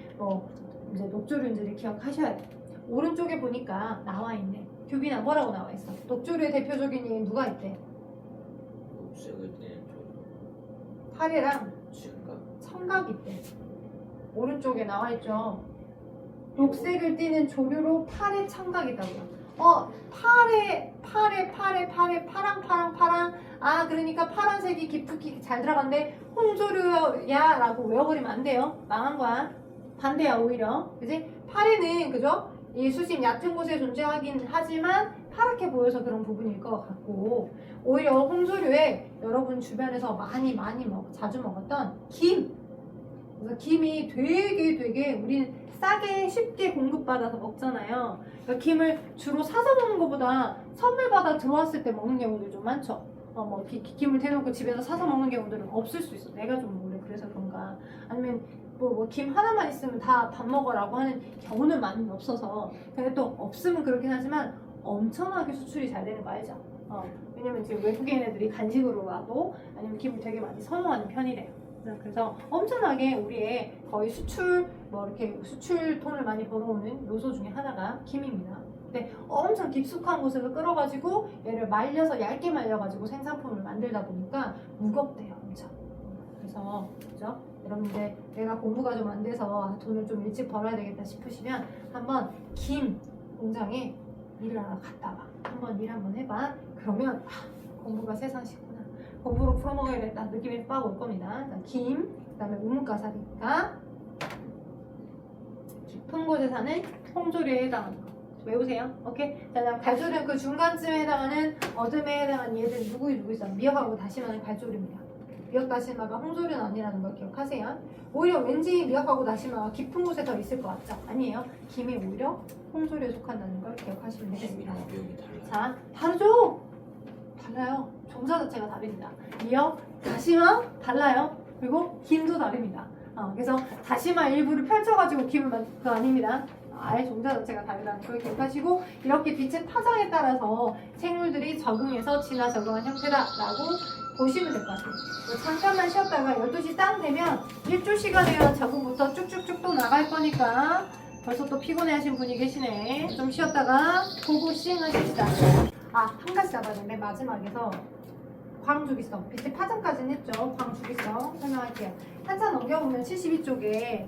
이제 녹조류인지를 기억하셔야 돼. 오른쪽에 보니까 나와 있네. 규빈아 뭐라고 나와 있어? 녹조류의 대표적인 얘는 누가 있대? 녹색을 띠는 파래랑 청각. 청각이 있대. 오른쪽에 나와 있죠. 녹색을 띠는 조류로 파래 청각이 있다고요. 파랑. 그러니까 파란색이 깊숙이 잘 들어간데 홍조류야 라고 외워버리면 안 돼요. 망한 거야. 반대야 오히려. 그지? 파래는 그죠? 이 수심 얕은 곳에 존재하긴 하지만 파랗게 보여서 그런 부분일 것 같고 오히려 홍조류에 여러분 주변에서 자주 먹었던 김. 그래서 김이 되게 우리는 싸게 쉽게 공급받아서 먹잖아요. 그러니까 김을 주로 사서 먹는 것보다 선물 받아 들어왔을 때 먹는 경우들 좀 많죠. 김을 대놓고 집에서 사서 먹는 경우들은 없을 수 있어. 내가 좀 원래 그래서 그런가. 아니면 김 하나만 있으면 다 밥 먹어라고 하는 경우는 많이 없어서. 근데 또 없으면 그렇긴 하지만 엄청나게 수출이 잘 되는 거 알죠? 왜냐면 지금 외국인 애들이 간식으로 와도 아니면 김을 되게 많이 선호하는 편이래요. 그래서 엄청나게 우리의 거의 이렇게 수출돈을 많이 벌어오는 요소 중에 하나가 김입니다. 근데 엄청 깊숙한 곳에서 끌어가지고 얘를 얇게 말려가지고 생산품을 만들다 보니까 무겁대요, 엄청. 그래서 그죠? 여러분들 내가 공부가 좀 안 돼서 돈을 좀 일찍 벌어야 되겠다 싶으시면 한번 김 공장에 일을 하러 갔다 와. 한번 일 한번 해봐. 그러면 공부가 세상식구나. 공부로 풀어먹어야겠다 느낌이 빡 올 겁니다. 김, 그 다음에 우뭇가사리니까 깊은 곳에 사는 홍조류에 해당하는 거. 외우세요. 오케이? 자, 다음 갈조류는 그 중간쯤에 해당하는 어둠에 해당하는 얘들 누구 있어? 미역하고 다시마는 갈조류입니다. 미역 다시마가 홍조류는 아니라는 걸 기억하세요. 오히려 왠지 미역하고 다시마가 깊은 곳에 더 있을 것 같죠? 아니에요. 김이 오히려 홍조류에 속한다는 걸 기억하시면 되겠습니다. 김이랑 미역이 달라요. 자, 다르죠? 달라요. 종자 자체가 다릅니다. 미역, 다시마 달라요. 그리고 김도 다릅니다. 그래서 다시마 일부를 펼쳐가지고 김을 만든 거 아닙니다. 아예 종자 자체가 다르다는 걸 기억하시고 이렇게 빛의 파장에 따라서 생물들이 적응해서 진화 적응한 형태다라고 보시면 될 것 같아요. 잠깐만 쉬었다가 12시 딱 되면 1조 시간에 대한 적응부터 쭉쭉쭉 또 나갈 거니까 벌써 또 피곤해하신 분이 계시네. 좀 쉬었다가 보고 시행하십시다. 한 가지 잡아야 되는데 마지막에서 광주기성, 빛의 파장까지는 했죠. 광주기성 설명할게요. 한참 넘겨보면 72쪽에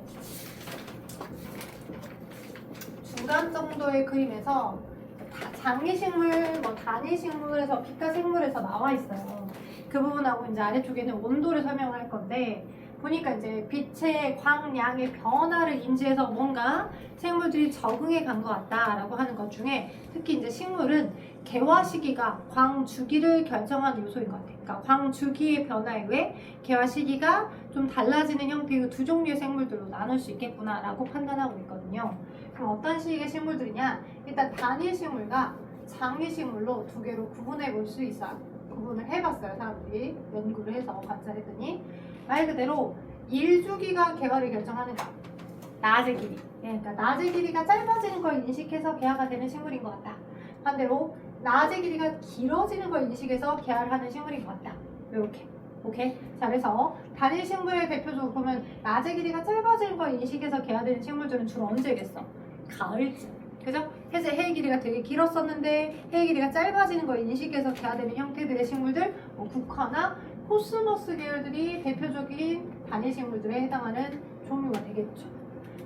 중간 정도의 그림에서 장기식물, 단위식물에서 빛과 생물에서 나와 있어요. 그 부분하고 이제 아래쪽에는 온도를 설명할 건데 보니까 이제 빛의 광량의 변화를 인지해서 뭔가 생물들이 적응해 간 것 같다라고 하는 것 중에 특히 이제 식물은 개화 시기가 광 주기를 결정하는 요소인 것 같아요. 그러니까 광 주기의 변화에 의해 개화 시기가 좀 달라지는 형태의 두 종류의 생물들로 나눌 수 있겠구나라고 판단하고 있거든요. 그럼 어떤 식의 식물들이냐? 일단 단일 식물과 장일 식물로 두 개로 구분해 볼 수 있어요. 구분을 해봤어요. 사람들이 연구를 해서 관찰했더니 말 그대로 일주기가 개화를 결정하는 거야. 낮의 길이. 그러니까 낮의 길이가 짧아지는 걸 인식해서 개화가 되는 식물인 것 같다. 반대로 낮의 길이가 길어지는 걸 인식해서 개화를 하는 식물인 것 같다. 이렇게. 오케이? 자, 그래서 단일 식물의 대표적으로 보면 낮의 길이가 짧아지는 걸 인식해서 개화되는 식물들은 주로 언제겠어? 가을쯤. 그죠? 해의 길이가 되게 길었었는데 해의 길이가 짧아지는 걸 인식해서 개화되는 형태들의 식물들, 국화나 코스모스 계열들이 대표적인 단일 식물들에 해당하는 종류가 되겠죠.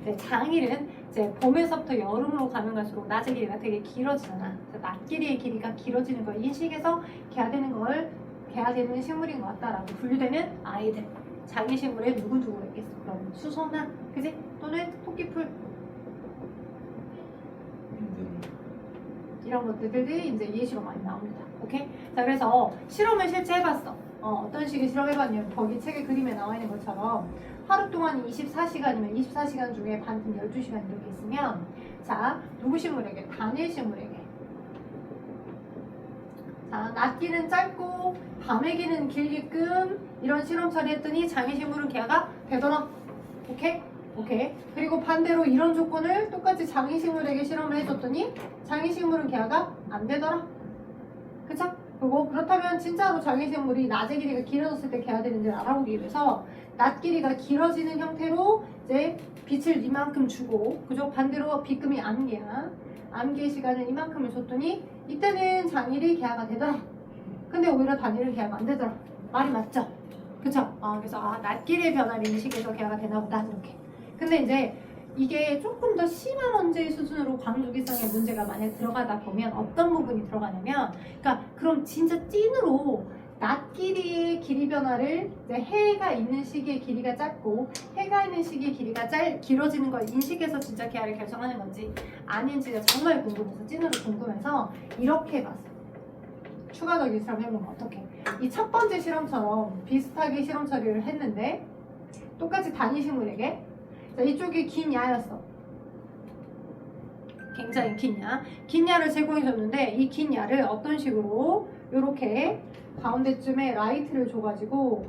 네, 장일은 이제 봄에서부터 여름으로 가면 갈수록 낮의 길이가 되게 길어지잖아. 그래서 낮 길이의 길이가 길어지는 걸 인식해서 개화되는 식물인 것 같다라고 분류되는 아이들. 장일 식물에 누구 있겠어? 그럼 수소나, 그지? 또는 토끼풀. 이런 것들이 이제 예시로 많이 나옵니다. 오케이? 자, 그래서 실험을 실제 해봤어. 어떤 식의 실험 해봤냐면 거기 책의 그림에 나와 있는 것처럼 하루 동안 24시간이면 24시간 중에 반틈 12시간 이렇게 있으면 자, 누구 식물에게? 단일 식물에게. 자, 낮기는 짧고 밤의 기는 길게끔 이런 실험 처리했더니 장일 식물은 개화가 되더라. 오케이? 오케이. 그리고 반대로 이런 조건을 똑같이 장이식물에게 실험을 해줬더니 장이식물은 개화가 안 되더라. 그쵸? 그리고 그렇다면 진짜로 장이식물이 낮의 길이가 길어졌을 때 개화되는지를 알아보기 위해서 낮 길이가 길어지는 형태로 이제 빛을 이만큼 주고, 그죠? 반대로 B금이 암기의 시간을 이만큼을 줬더니 이때는 장일이 개화가 되더라. 근데 오히려 단일은 개화가 안 되더라. 말이 맞죠? 그쵸? 그래서 낮 길이의 변화를 인식해서 개화가 되나 보다 이렇게. 근데 이제 이게 조금 더 심한 원죄의 수준으로 광주기성의 문제가 만약 들어가다 보면 어떤 부분이 들어가냐면, 그러니까 그럼 진짜 찐으로 낮 길이의 길이 변화를 이제 해가 있는 시기의 길이가 짧고 해가 있는 시기의 길이가 길어지는 걸 인식해서 진짜 개화를 결정하는 건지 아닌지가 정말 궁금해서 찐으로 궁금해서 이렇게 해봤어. 추가적인 실험 해보면 어떻게? 이 첫 번째 실험처럼 비슷하게 실험 처리를 했는데 똑같이 단위 식물에게 자, 이쪽이 긴 야였어. 굉장히 긴 야. 긴 야를 제공해줬는데 이 긴 야를 어떤 식으로 이렇게 가운데쯤에 라이트를 줘가지고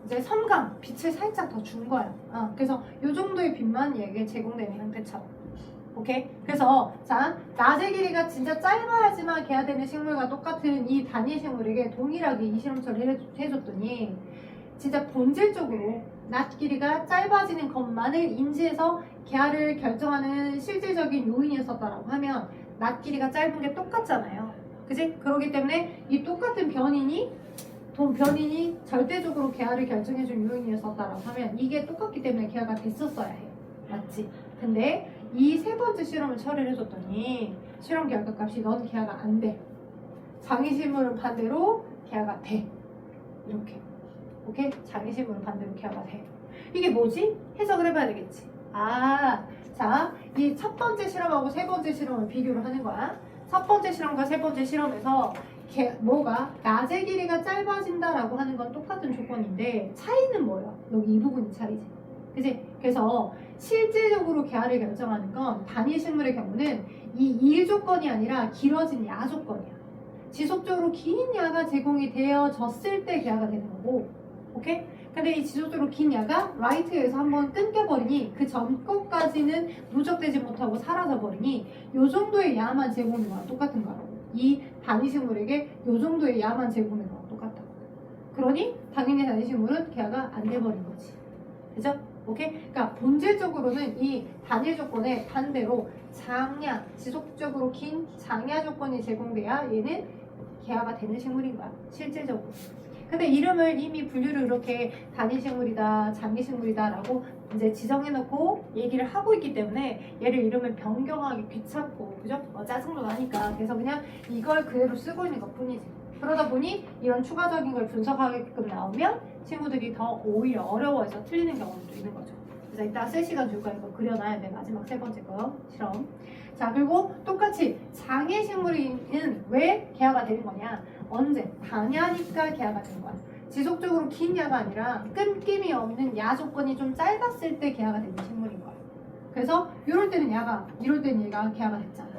이제 섬광, 빛을 살짝 더 준 거야. 그래서 이 정도의 빛만 얘게 제공되는 형태처럼. 오케이? 그래서 자, 낮의 길이가 진짜 짧아야지만 개화되는 식물과 똑같은 이 단위 식물에게 동일하게 이 실험 처리를 해줬더니 진짜 본질적으로 낮 길이가 짧아지는 것만을 인지해서 개화를 결정하는 실질적인 요인이었다라고 하면 낮 길이가 짧은 게 똑같잖아요. 그지? 그렇기 때문에 이 똑같은 변인이 절대적으로 개화를 결정해준 요인이었다라고 하면 이게 똑같기 때문에 개화가 됐었어야 해. 맞지? 근데 이 세 번째 실험을 처리를 해줬더니 실험 결과값이 넌 개화가 안 돼. 장이식물은 반대로 개화가 돼. 이렇게. 오케이? 장이식물은 반대로 개화가 돼. 이게 뭐지? 해석을 해봐야 되겠지. 자, 이 첫 번째 실험하고 세 번째 실험을 비교를 하는 거야. 첫 번째 실험과 세 번째 실험에서 낮의 길이가 짧아진다라고 하는 건 똑같은 조건인데 차이는 뭐야? 여기 이 부분이 차이지. 그치? 그래서 실질적으로 개화를 결정하는 건 단위 식물의 경우는 이 일 조건이 아니라 길어진 야 조건이야. 지속적으로 긴 야가 제공이 되어졌을 때 개화가 되는 거고, 오케이? 근데 이 지속적으로 긴 야가 라이트에서 한번 끊겨버리니 그 전 것까지는 누적되지 못하고 사라져버리니 요 정도의 야만 제공된 거랑 똑같은 거라고. 이 단위식물에게 요 정도의 야만 제공된 거랑 똑같다고. 그러니 당연히 단위식물은 개화가 안 돼버린 거지. 그죠? 오케이? 그러니까 본질적으로는 이 단일 조건에 반대로 장야, 지속적으로 긴 장야 조건이 제공돼야 얘는 개화가 되는 식물인 거야. 실질적으로. 근데 이름을 이미 분류를 이렇게 단위식물이다, 장기식물이다 라고 이제 지정해놓고 얘기를 하고 있기 때문에 얘를 이름을 변경하기 귀찮고, 그죠? 짜증도 나니까. 그래서 그냥 이걸 그대로 쓰고 있는 것 뿐이지. 그러다 보니 이런 추가적인 걸 분석하게끔 나오면 친구들이 더 오히려 어려워해서 틀리는 경우도 있는 거죠. 그래서 이따 쓸 시간 줄 거니까 그려놔야 돼. 마지막 세 번째 거 실험. 자, 그리고 똑같이 장애 식물인은 왜 개화가 되는 거냐? 언제? 단야니까 개화가 되는 거야. 지속적으로 긴 야가 아니라 끊김이 없는 야 조건이 좀 짧았을 때 개화가 되는 식물인 거야. 그래서 이럴 때는 야가, 이럴 때는 얘가 개화가 됐잖아.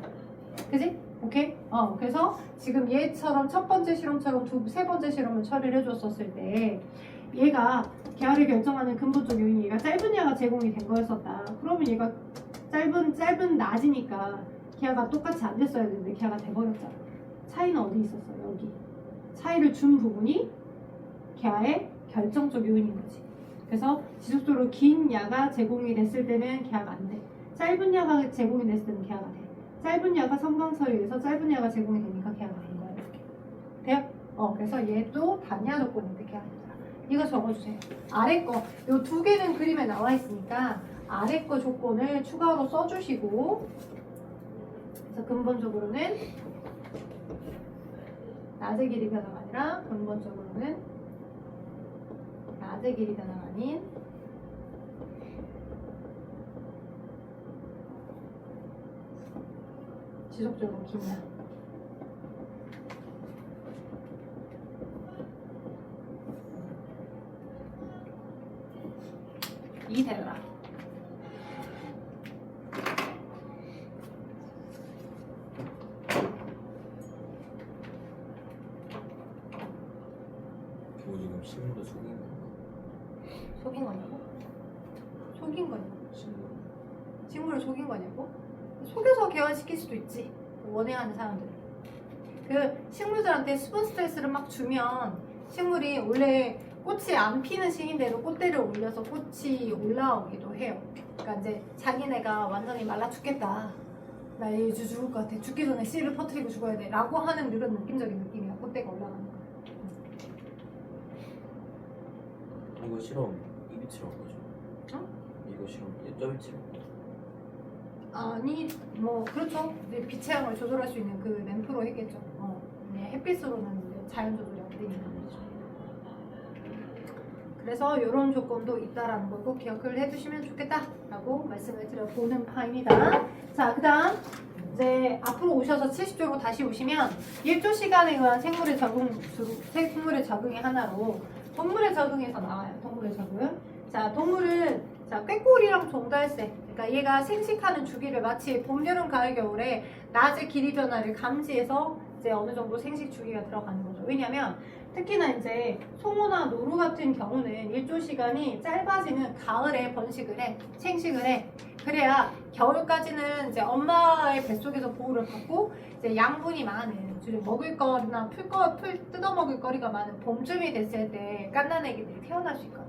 그지? 오케이? 그래서 지금 얘처럼 첫 번째 실험처럼 세 번째 실험을 처리를 해줬었을 때 얘가 개화를 결정하는 근본적 요인이 얘가 짧은 야가 제공이 된 거였었다. 그러면 얘가 짧은 낮이니까 개화가 똑같이 안 됐어야 되는데 개화가 돼버렸잖아. 차이는 어디 있었어? 여기. 차이를 준 부분이 개화의 결정적 요인인 거지. 그래서 지속적으로 긴 야가 제공이 됐을 때는 개화가 안 돼. 짧은 야가 제공이 됐을 때는 개화가 돼. 짧은 야가 섬광설에 의해서 짧은 야가 제공이 되니까 개화가 된 거야. 이렇게. 돼요? 그래서 얘도 단야 조건인데 개화가 되더라. 이거 적어주세요. 아래 거, 요 두 개는 그림에 나와 있으니까 아래 거 조건을 추가로 써주시고, 그래서 근본적으로는 낮의 길이 변화가 아니라 근본적으로는 낮의 길이 변화가 아닌 지속적으로 기냐. 이 되더라. 뭐 지금 식물을 속인 건가? 속인 거냐고? 속인 거냐고? 식물을 속인 거냐고? 속여서 개화시킬 수도 있지. 원해하는 사람들은. 그 식물들한테 수분 스트레스를 막 주면 식물이 원래 꽃이 안 피는 시기인데도 꽃대를 올려서 꽃이 올라오기도 해요. 그러니까 이제 자기네가 완전히 말라 죽겠다. 나 이제 죽을 것 같아. 죽기 전에 씨를 퍼뜨리고 죽어야 돼. 라고 하는 그런 느낌적인 느낌이야. 꽃대가 올라가는 거. 이거 실험 입이 칠한 거죠? 이거 실험 점이 칠한 거? 아니 뭐 그렇죠. 이제 빛의 양을 조절할 수 있는 그 램프로 했겠죠. 햇빛으로는 이제 자연 조절이 안 되니까 그렇죠. 그래서 이런 조건도 있다라는 걸 꼭 기억을 해두시면 좋겠다라고 말씀을 드려보는 바입니다. 자, 그다음 이제 앞으로 오셔서 70조로 다시 오시면 1조 시간에 의한 생물의 적응의 하나로 동물의 적응에서 나와요. 동물의 적응. 자, 동물은 꾀꼬리랑 종달새. 그러니까 얘가 생식하는 주기를 마치 봄, 여름, 가을, 겨울에 낮의 길이 변화를 감지해서 이제 어느 정도 생식 주기가 들어가는 거죠. 왜냐면 특히나 이제 송어나 노루 같은 경우는 일조 시간이 짧아지는 가을에 번식을 해, 생식을 해. 그래야 겨울까지는 이제 엄마의 뱃속에서 보호를 받고 이제 양분이 많은, 주로 먹을 거나 풀 뜯어 먹을 거리가 많은 봄쯤이 됐을 때 갓난 애기들이 태어날 수 있거든.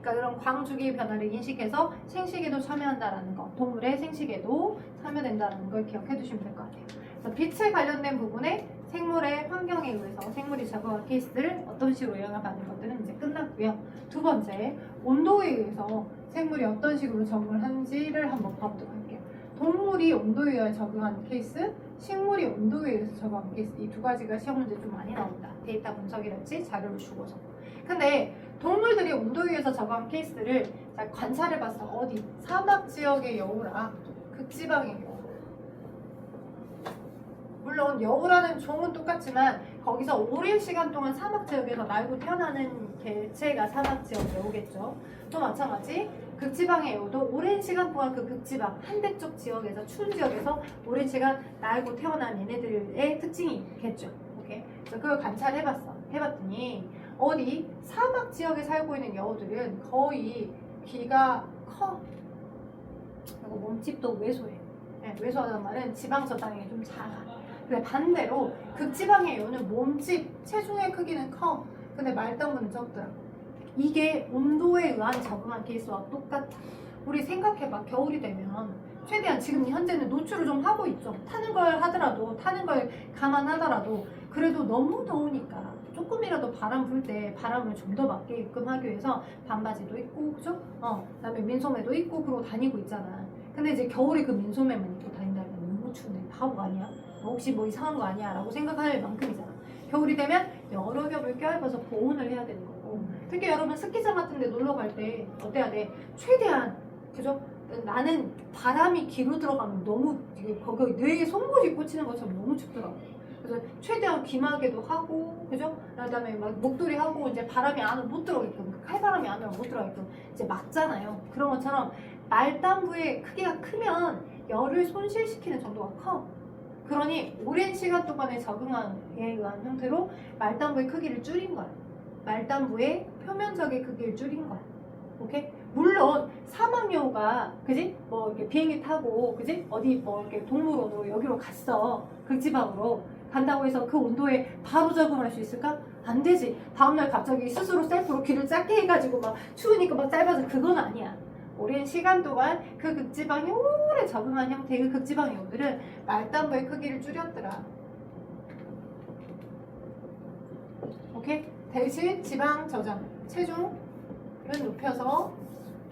그러니까 그런 광주기 변화를 인식해서 생식에도 참여한다라는 거, 동물의 생식에도 참여된다는 걸 기억해 두시면 될 것 같아요. 그래서 빛에 관련된 부분에 생물의 환경에 의해서 생물이 적응한 케이스들 어떤 식으로 영향을 받는 것들은 이제 끝났고요. 두 번째, 온도에 의해서 생물이 어떤 식으로 적응을 하는지를 한번 봐보도록 할게요. 동물이 온도에 의해 적응하는 케이스, 식물이 온도에 의해서 적응하는 케이스, 이 두 가지가 시험 문제 좀 많이 나온다. 데이터 분석이랄지 자료를 주고서. 근데 동물들이 온도에 의해서 적응한 케이스들을 잘 관찰해봤어. 어디? 사막 지역의 여우랑 극지방의 여우. 물론 여우라는 종은 똑같지만 거기서 오랜 시간 동안 사막 지역에서 날고 태어나는 개체가 사막 지역 여우겠죠. 또 마찬가지 극지방의 여우도 오랜 시간 동안 그 극지방 한대 쪽 지역에서 추운 지역에서 오랜 시간 날고 태어난 얘네들의 특징이 있겠죠. 오케이? 그래서 그걸 관찰해봤어. 해봤더니 어디 사막 지역에 살고 있는 여우들은 거의 귀가 커. 그리고 몸집도 왜소해. 네, 왜소하다는 말은 지방 저장이 좀 작아. 근데 반대로 극지방의 여우는 몸집, 체중의 크기는 커. 근데 말단분은 적더라. 이게 온도에 의한 적응한 케이스와 똑같아. 우리 생각해봐. 겨울이 되면 최대한 지금 현재는 노출을 좀 하고 있죠. 타는 걸 하더라도, 타는 걸 감안하더라도 그래도 너무 더우니까 조금이라도 바람 불 때 바람을 좀 더 맞게끔 하기 위해서 반바지도 입고, 그죠? 그다음에 민소매도 입고 그러고 다니고 있잖아. 근데 이제 겨울에 그 민소매만 입고 다닌다면 너무 추운데 바보 아니야? 혹시 뭐 이상한 거 아니야? 라고 생각할 만큼이잖아. 겨울이 되면 여러 겹을 껴입어서 보온을 해야 되는 거고, 특히 여러분 스키장 같은 데 놀러 갈 때 어때야 돼? 최대한, 그죠? 나는 바람이 귀로 들어가면 너무 이게 거기 뇌에 송곳이 꽂히는 것처럼 너무 춥더라고. 그래서 최대한 귀마개도 하고, 그죠? 그다음에 막 목도리 하고 이제 바람이 안으로 못 들어가게끔, 칼바람이 안으로 못 들어가게끔 이제 막잖아요. 그런 것처럼 말단부의 크기가 크면 열을 손실시키는 정도가 커. 그러니 오랜 시간 동안에 적응에 의한 형태로 말단부의 크기를 줄인 거야. 말단부의 표면적의 크기를 줄인 거야. 오케이? 물론 사막여우가, 그지? 뭐 이렇게 비행기 타고, 그지? 어디 뭐 이렇게 동물원으로 여기로 갔어. 극지방으로 간다고 해서 그 온도에 바로 적응할 수 있을까? 안 되지. 다음날 갑자기 스스로 셀프로 귀를 작게 해가지고 막 추우니까 막 짧아져. 그건 아니야. 오랜 시간 동안 그 극지방에 오래 적응한 형태의 그 극지방 여우들은 말단부의 크기를 줄였더라. 오케이? 대신 지방 저장, 체중은 높여서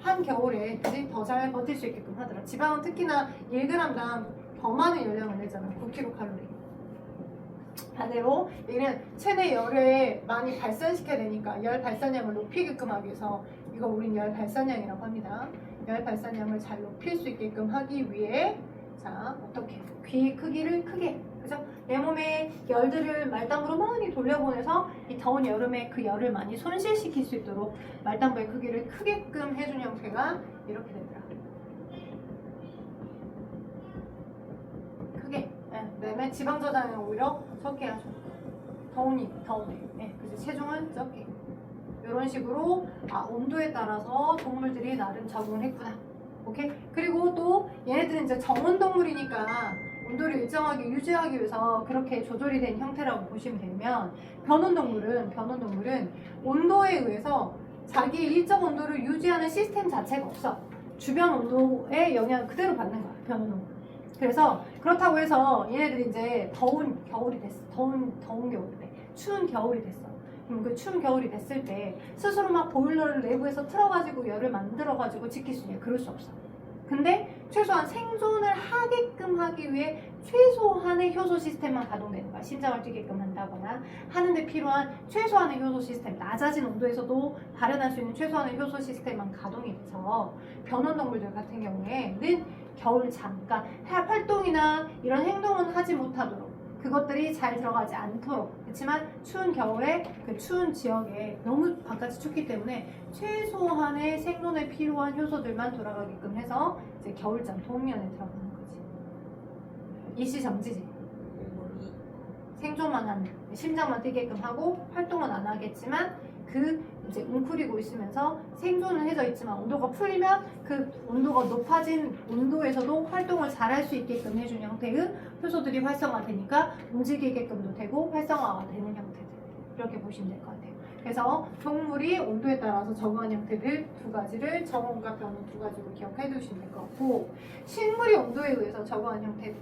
한겨울에 더 잘 버틸 수 있게끔 하더라. 지방은 특히나 1g당 더 많은 열량을 내잖아. 9kcal. 반대로 얘는 체내 열을 많이 발산시켜야 되니까 열 발산량을 높이게끔 하기 위해서, 이거 우린 열 발산량이라고 합니다. 열 발산량을 잘 높일 수 있게끔 하기 위해, 자, 어떻게? 귀 크기를 크게, 그죠? 내 몸에 열들을 말단부로 많이 돌려보내서 이 더운 여름에 그 열을 많이 손실시킬 수 있도록 말단부의 크기를 크게끔 해준 형태가 이렇게 되더라. 크게. 네, 그다음에 지방 저장은 오히려 적게 하죠. 더우니. 네, 그래서 체중은 적게. 이런 식으로 온도에 따라서 동물들이 나름 적응을 했구나. 오케이? 그리고 또 얘네들은 이제 정원동물이니까 온도를 일정하게 유지하기 위해서 그렇게 조절이 된 형태라고 보시면 되면, 변온동물은 온도에 의해서 자기 일정 온도를 유지하는 시스템 자체가 없어. 주변 온도의 영향을 그대로 받는 거야, 변온동물. 그래서 그렇다고 해서 얘네들이 이제 더운 겨울이 됐어. 더운 겨울이래. 추운 겨울이 됐어. 그럼 그 추운 겨울이 됐을 때 스스로 막 보일러를 내부에서 틀어가지고 열을 만들어가지고 지킬 수 있냐? 그럴 수 없어. 근데 최소한 생존을 하게끔 하기 위해 최소한의 효소 시스템만 가동되는 거야. 심장을 뛰게끔 한다거나 하는데 필요한 최소한의 효소 시스템, 낮아진 온도에서도 발현할 수 있는 최소한의 효소 시스템만 가동이 돼서 변온동물들 같은 경우에는 겨울 잠깐 활동이나 이런 행동은 하지 못하도록, 그것들이 잘 들어가지 않도록, 그렇지만 추운 겨울에 그 추운 지역에 너무 바깥이 춥기 때문에 최소한의 생존에 필요한 효소들만 돌아가게끔 해서 이제 겨울잠 동면에 들어가는 거지. 일시정지지. 생존만 하는, 심장만 뛰게끔 하고 활동은 안 하겠지만 그 이제 웅크리고 있으면서 생존은 해져 있지만 온도가 풀리면 그 온도가 높아진 온도에서도 활동을 잘 할 수 있게끔 해주는 형태의 효소들이 활성화되니까 움직이게끔도 되고 활성화가 되는 형태들, 이렇게 보시면 될 것 같아요. 그래서 동물이 온도에 따라서 적응한 형태들 두 가지를, 정온과 변온 두 가지로 기억해 두시면 될 것 같고, 식물이 온도에 의해서 적응한 형태들,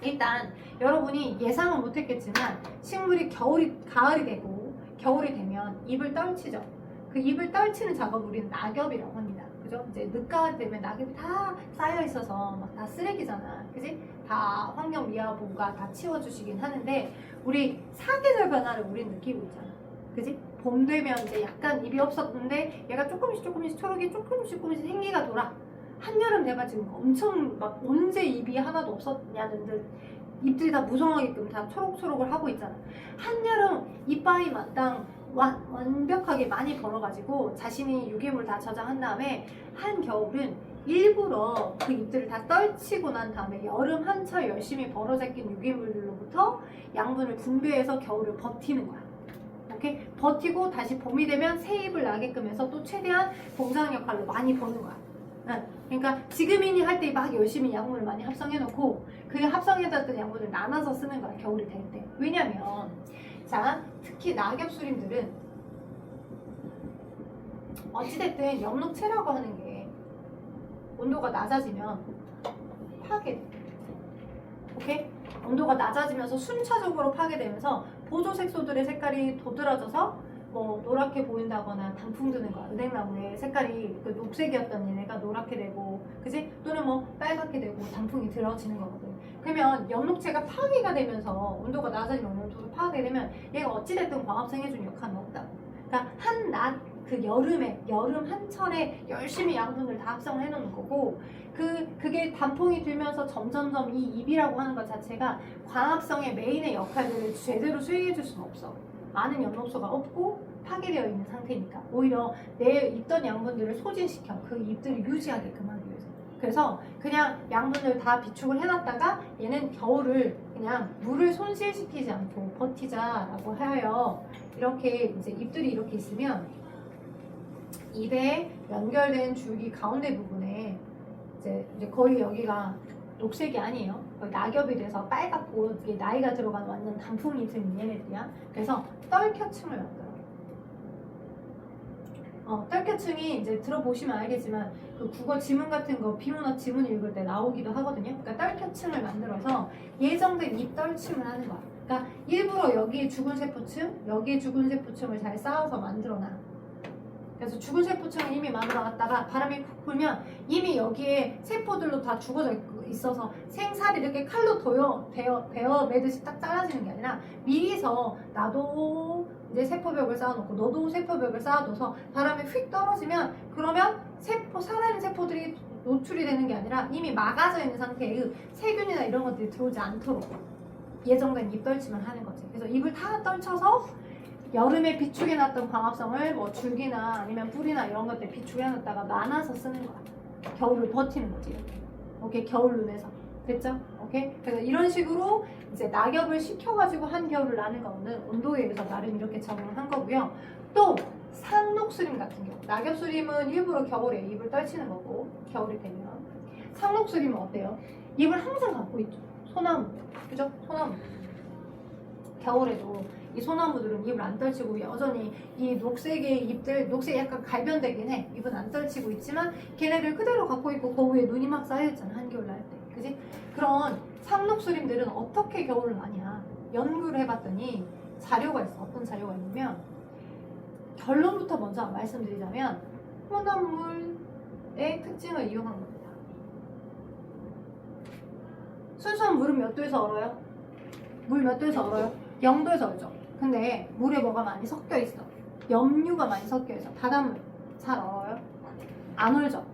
일단 여러분이 예상은 못했겠지만 식물이 가을이 되고 겨울이 되면 잎을 떨치죠. 그 잎을 떨치는 작업을 우리는 낙엽이라고 합니다. 그죠? 이제 늦가을 되면 낙엽이 다 쌓여 있어서 막 다 쓰레기잖아. 그지? 다 환경미화부가 다 치워주시긴 하는데 우리 사계절 변화를 우린 느끼고 있잖아. 그지? 봄 되면 이제 약간 잎이 없었는데 얘가 조금씩 초록이 조금씩 생기가 돌아. 한여름 내가 지금 엄청 막 언제 잎이 하나도 없었냐는 듯 잎들이 다 무성하게끔 다 초록초록을 하고 있잖아. 한여름 이빠이 마땅 완벽하게 많이 벌어가지고 자신이 유기물 다 저장한 다음에 한겨울은 일부러 그 잎들을 다 떨치고 난 다음에 여름 한철 열심히 벌어제낀 유기물로부터 양분을 분배해서 겨울을 버티는 거야. 오케이? 버티고 다시 봄이 되면 새 잎을 나게끔 해서 또 최대한 봉사하는 역할로 많이 버는 거야. 그러니까 지금이니 할 때 막 열심히 양분을 많이 합성해놓고 그 합성해뒀던 양분을 나눠서 쓰는 거야, 겨울이 될 때. 왜냐면 자, 특히 낙엽수림들은 어찌됐든 엽록체라고 하는 게 온도가 낮아지면 파괴돼. 오케이? 온도가 낮아지면서 순차적으로 파괴되면서 보조색소들의 색깔이 도드라져서 뭐 노랗게 보인다거나 단풍 드는 거야. 은행나무의 색깔이 그 녹색이었던 얘네가 노랗게 되고, 그지? 또는 뭐 빨갛게 되고 단풍이 들어지는 거거든. 그러면 엽록체가 파괴가 되면서 온도가 낮아지면 파괴되면 얘가 어찌됐든 광합성 해주는 역할은 없다고. 그러니까 한낮 그 여름 한철에 열심히 양분을 다 합성을 해놓는 거고 그게 단풍이 들면서 점점점 이 잎이라고 하는 것 자체가 광합성의 메인의 역할들을 제대로 수행해줄 수는 없어. 많은 엽록소가 없고 파괴되어 있는 상태니까 오히려 내 있던 양분들을 소진시켜 그 잎들을 유지하게끔 하기 위해서. 그래서 그냥 양분을 다 비축을 해놨다가 얘는 겨울을 그냥 물을 손실시키지 않고 버티자라고 하여 이렇게 이제 잎들이 이렇게 있으면 잎에 연결된 줄기 가운데 부분에 이제 거의 여기가 녹색이 아니에요. 거의 낙엽이 돼서 빨갛고 이게 나이가 들어간 완전 단풍이 든 얘네들이야. 그래서 떨켜층을 만들어. 떨켜층이 이제 들어보시면 알겠지만 그 국어 지문 같은 거 비문어 지문 읽을 때 나오기도 하거든요. 그러니까 떨켜층을 만들어서 예정된 잎 떨침을 하는 거야. 그러니까 일부러 여기에 죽은 세포층, 여기에 죽은 세포층을 잘 쌓아서 만들어놔. 그래서 죽은 세포층을 이미 만들어놨다가 바람이 푹 불면 이미 여기에 세포들로 다 죽어져 있어서 생살이 이렇게 칼로 베어 매듯이 딱 잘라지는 게 아니라 미리서 나도 이제 세포벽을 쌓아놓고 너도 세포벽을 쌓아둬서 바람이 휙 떨어지면 그러면 살아있는 세포들이 노출이 되는 게 아니라 이미 막아져 있는 상태의 세균이나 이런 것들이 들어오지 않도록 예정된 잎 떨침을 하는 거지. 그래서 잎을 다 떨쳐서 여름에 비축해놨던 광합성을 뭐 줄기나 아니면 뿌리나 이런 것들 비축해놨다가 나눠서 쓰는 거야. 겨울을 버티는 거지. 이렇게. 오케이, 겨울 눈에서. 됐죠? 오케이? 그래서 이런 식으로 이제 낙엽을 식혀가지고 한 겨울을 나는 거는 온도에 의해서 나름 이렇게 적용을 한 거고요. 또 상록수림 같은 경우, 낙엽수림은 일부러 겨울에 잎을 떨치는 거고 겨울이 되면 상록수림은 어때요? 잎을 항상 갖고 있죠. 소나무, 그죠? 소나무. 겨울에도 이 소나무들은 잎을 안 떨치고 여전히 이 녹색의 잎들, 녹색이 약간 갈변되긴 해. 잎은 안 떨치고 있지만 걔네들 그대로 갖고 있고 그 위에 눈이 막 쌓여있잖아, 한겨울 날 때. 그지? 그런 상록수림들은 어떻게 겨울을 나냐 연구를 해봤더니 자료가 있어. 어떤 자료가 있냐면 결론부터 먼저 말씀드리자면 혼합물의 특징을 이용한 겁니다. 순수한 물은 몇 도에서 얼어요? 물 몇 도에서 얼어요? 0도에서 얼죠. 근데 물에 뭐가 많이 섞여 있어. 염류가 많이 섞여 있어. 바닷물 잘 얼어요? 안 얼죠.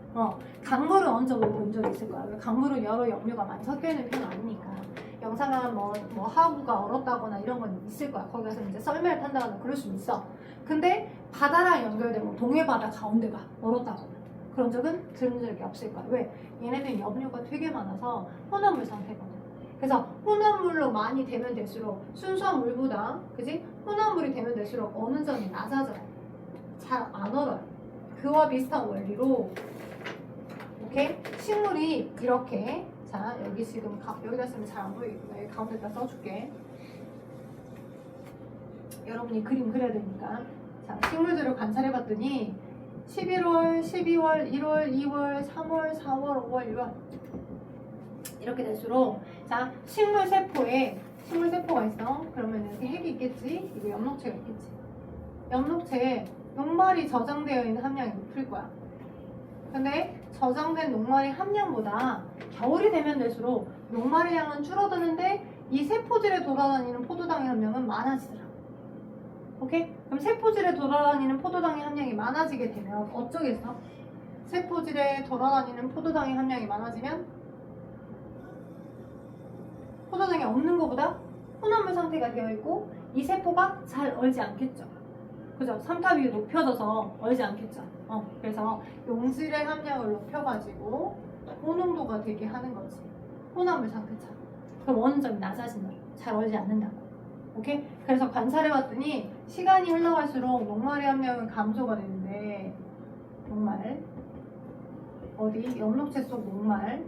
강물은 어느 정도 본 적이 있을 거야. 강물은 여러 염류가 많이 섞여 있는 편은 아니니까. 영상은 뭐 하구가 얼었다거나 이런 건 있을 거야. 거기 가서 이제 썰매를 탄다거나 그럴 수 있어. 근데 바다랑 연결된 뭐 동해바다 가운데가 얼었다거나 그런 적은 들은 적이 없을 거야. 왜? 얘네들은 염류가 되게 많아서 혼합물 상태거든. 그래서 혼합물로 많이 되면 될수록 순수한 물보다 그지? 혼합물이 되면 될수록 어느 점이 낮아져요. 잘 안 얼어요. 그와 비슷한 원리로 오케이? 식물이 이렇게 자 여기 지금 여기다 쓰면 잘 안 보이겠구나. 여기 가운데다 써줄게. 여러분이 그림 그려야 되니까 자 식물들을 관찰해봤더니 11월, 12월, 1월, 2월, 3월, 4월, 5월, 6월 이렇게 될수록 자 식물 세포가 있어. 그러면 이렇게 핵이 있겠지. 이거 엽록체가 있겠지. 엽록체에 녹말이 저장되어 있는 함량이 높을 거야. 근데 저장된 녹말의 함량보다 겨울이 되면 될수록 녹말의 양은 줄어드는데 이 세포질에 돌아다니는 포도당의 함량은 많아지더라. 오케이? 그럼 세포질에 돌아다니는 포도당의 함량이 많아지게 되면 어쩌겠어? 세포질에 돌아다니는 포도당의 함량이 많아지면 포도당이 없는 것보다 혼합물 상태가 되어 있고 이 세포가 잘 얼지 않겠죠. 그죠? 삼탑이 높여져서 얼지 않겠죠. 그래서 용질의 함량을 높여가지고 호농도가 되게 하는 거지. 혼합물 상태처럼. 그럼 어느 점이 낮아진다. 잘 얼지 않는다고. 오케이? 그래서 관찰해봤더니 시간이 흘러갈수록 녹말의 함량은 감소가 되는데 녹말 어디? 엽록체 속 녹말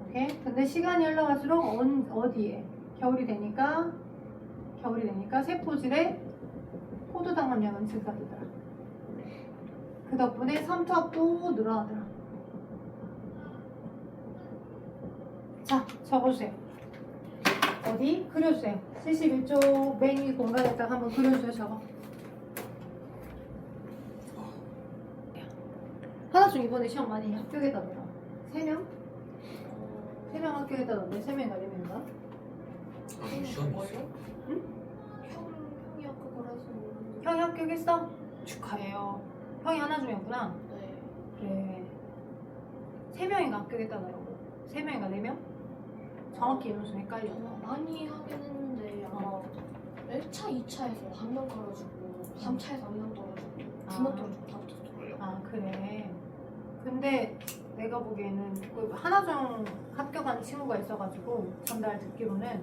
오케이? 근데 시간이 흘러갈수록 어디에? 겨울이 되니까 세포질의 포도당 함량은 증가되더라. 그 덕분에 삼투압도 늘어나더라. 자, 적어주세요. 어디? 그려주세요. 71쪽 맨 위 공간에다가 한번 그려주세요. 저거. 하나중 이번에 시험 많이 합격했다더라. 3명? 3명 합격했다던데 3명인가 4명인가? 아, 시험이 있어. 형이 합격을 해서 형이 합격했어? 축하해요. 형이 하나 중이었구나. 네. 그래. 3명이가 합격했다더라고. 3명인가 4명? 정확히 이름 좀 헷갈려. 많이 하긴 했는데 아마 1차, 2차에서 한 명 떨어지고 3차에서 한 명 떨어지고 2명 떨어지고 다 붙었을걸요? 아 그래. 근데 내가 보기에는 그 하나중 합격한 친구가 있어가지고 전달 듣기로는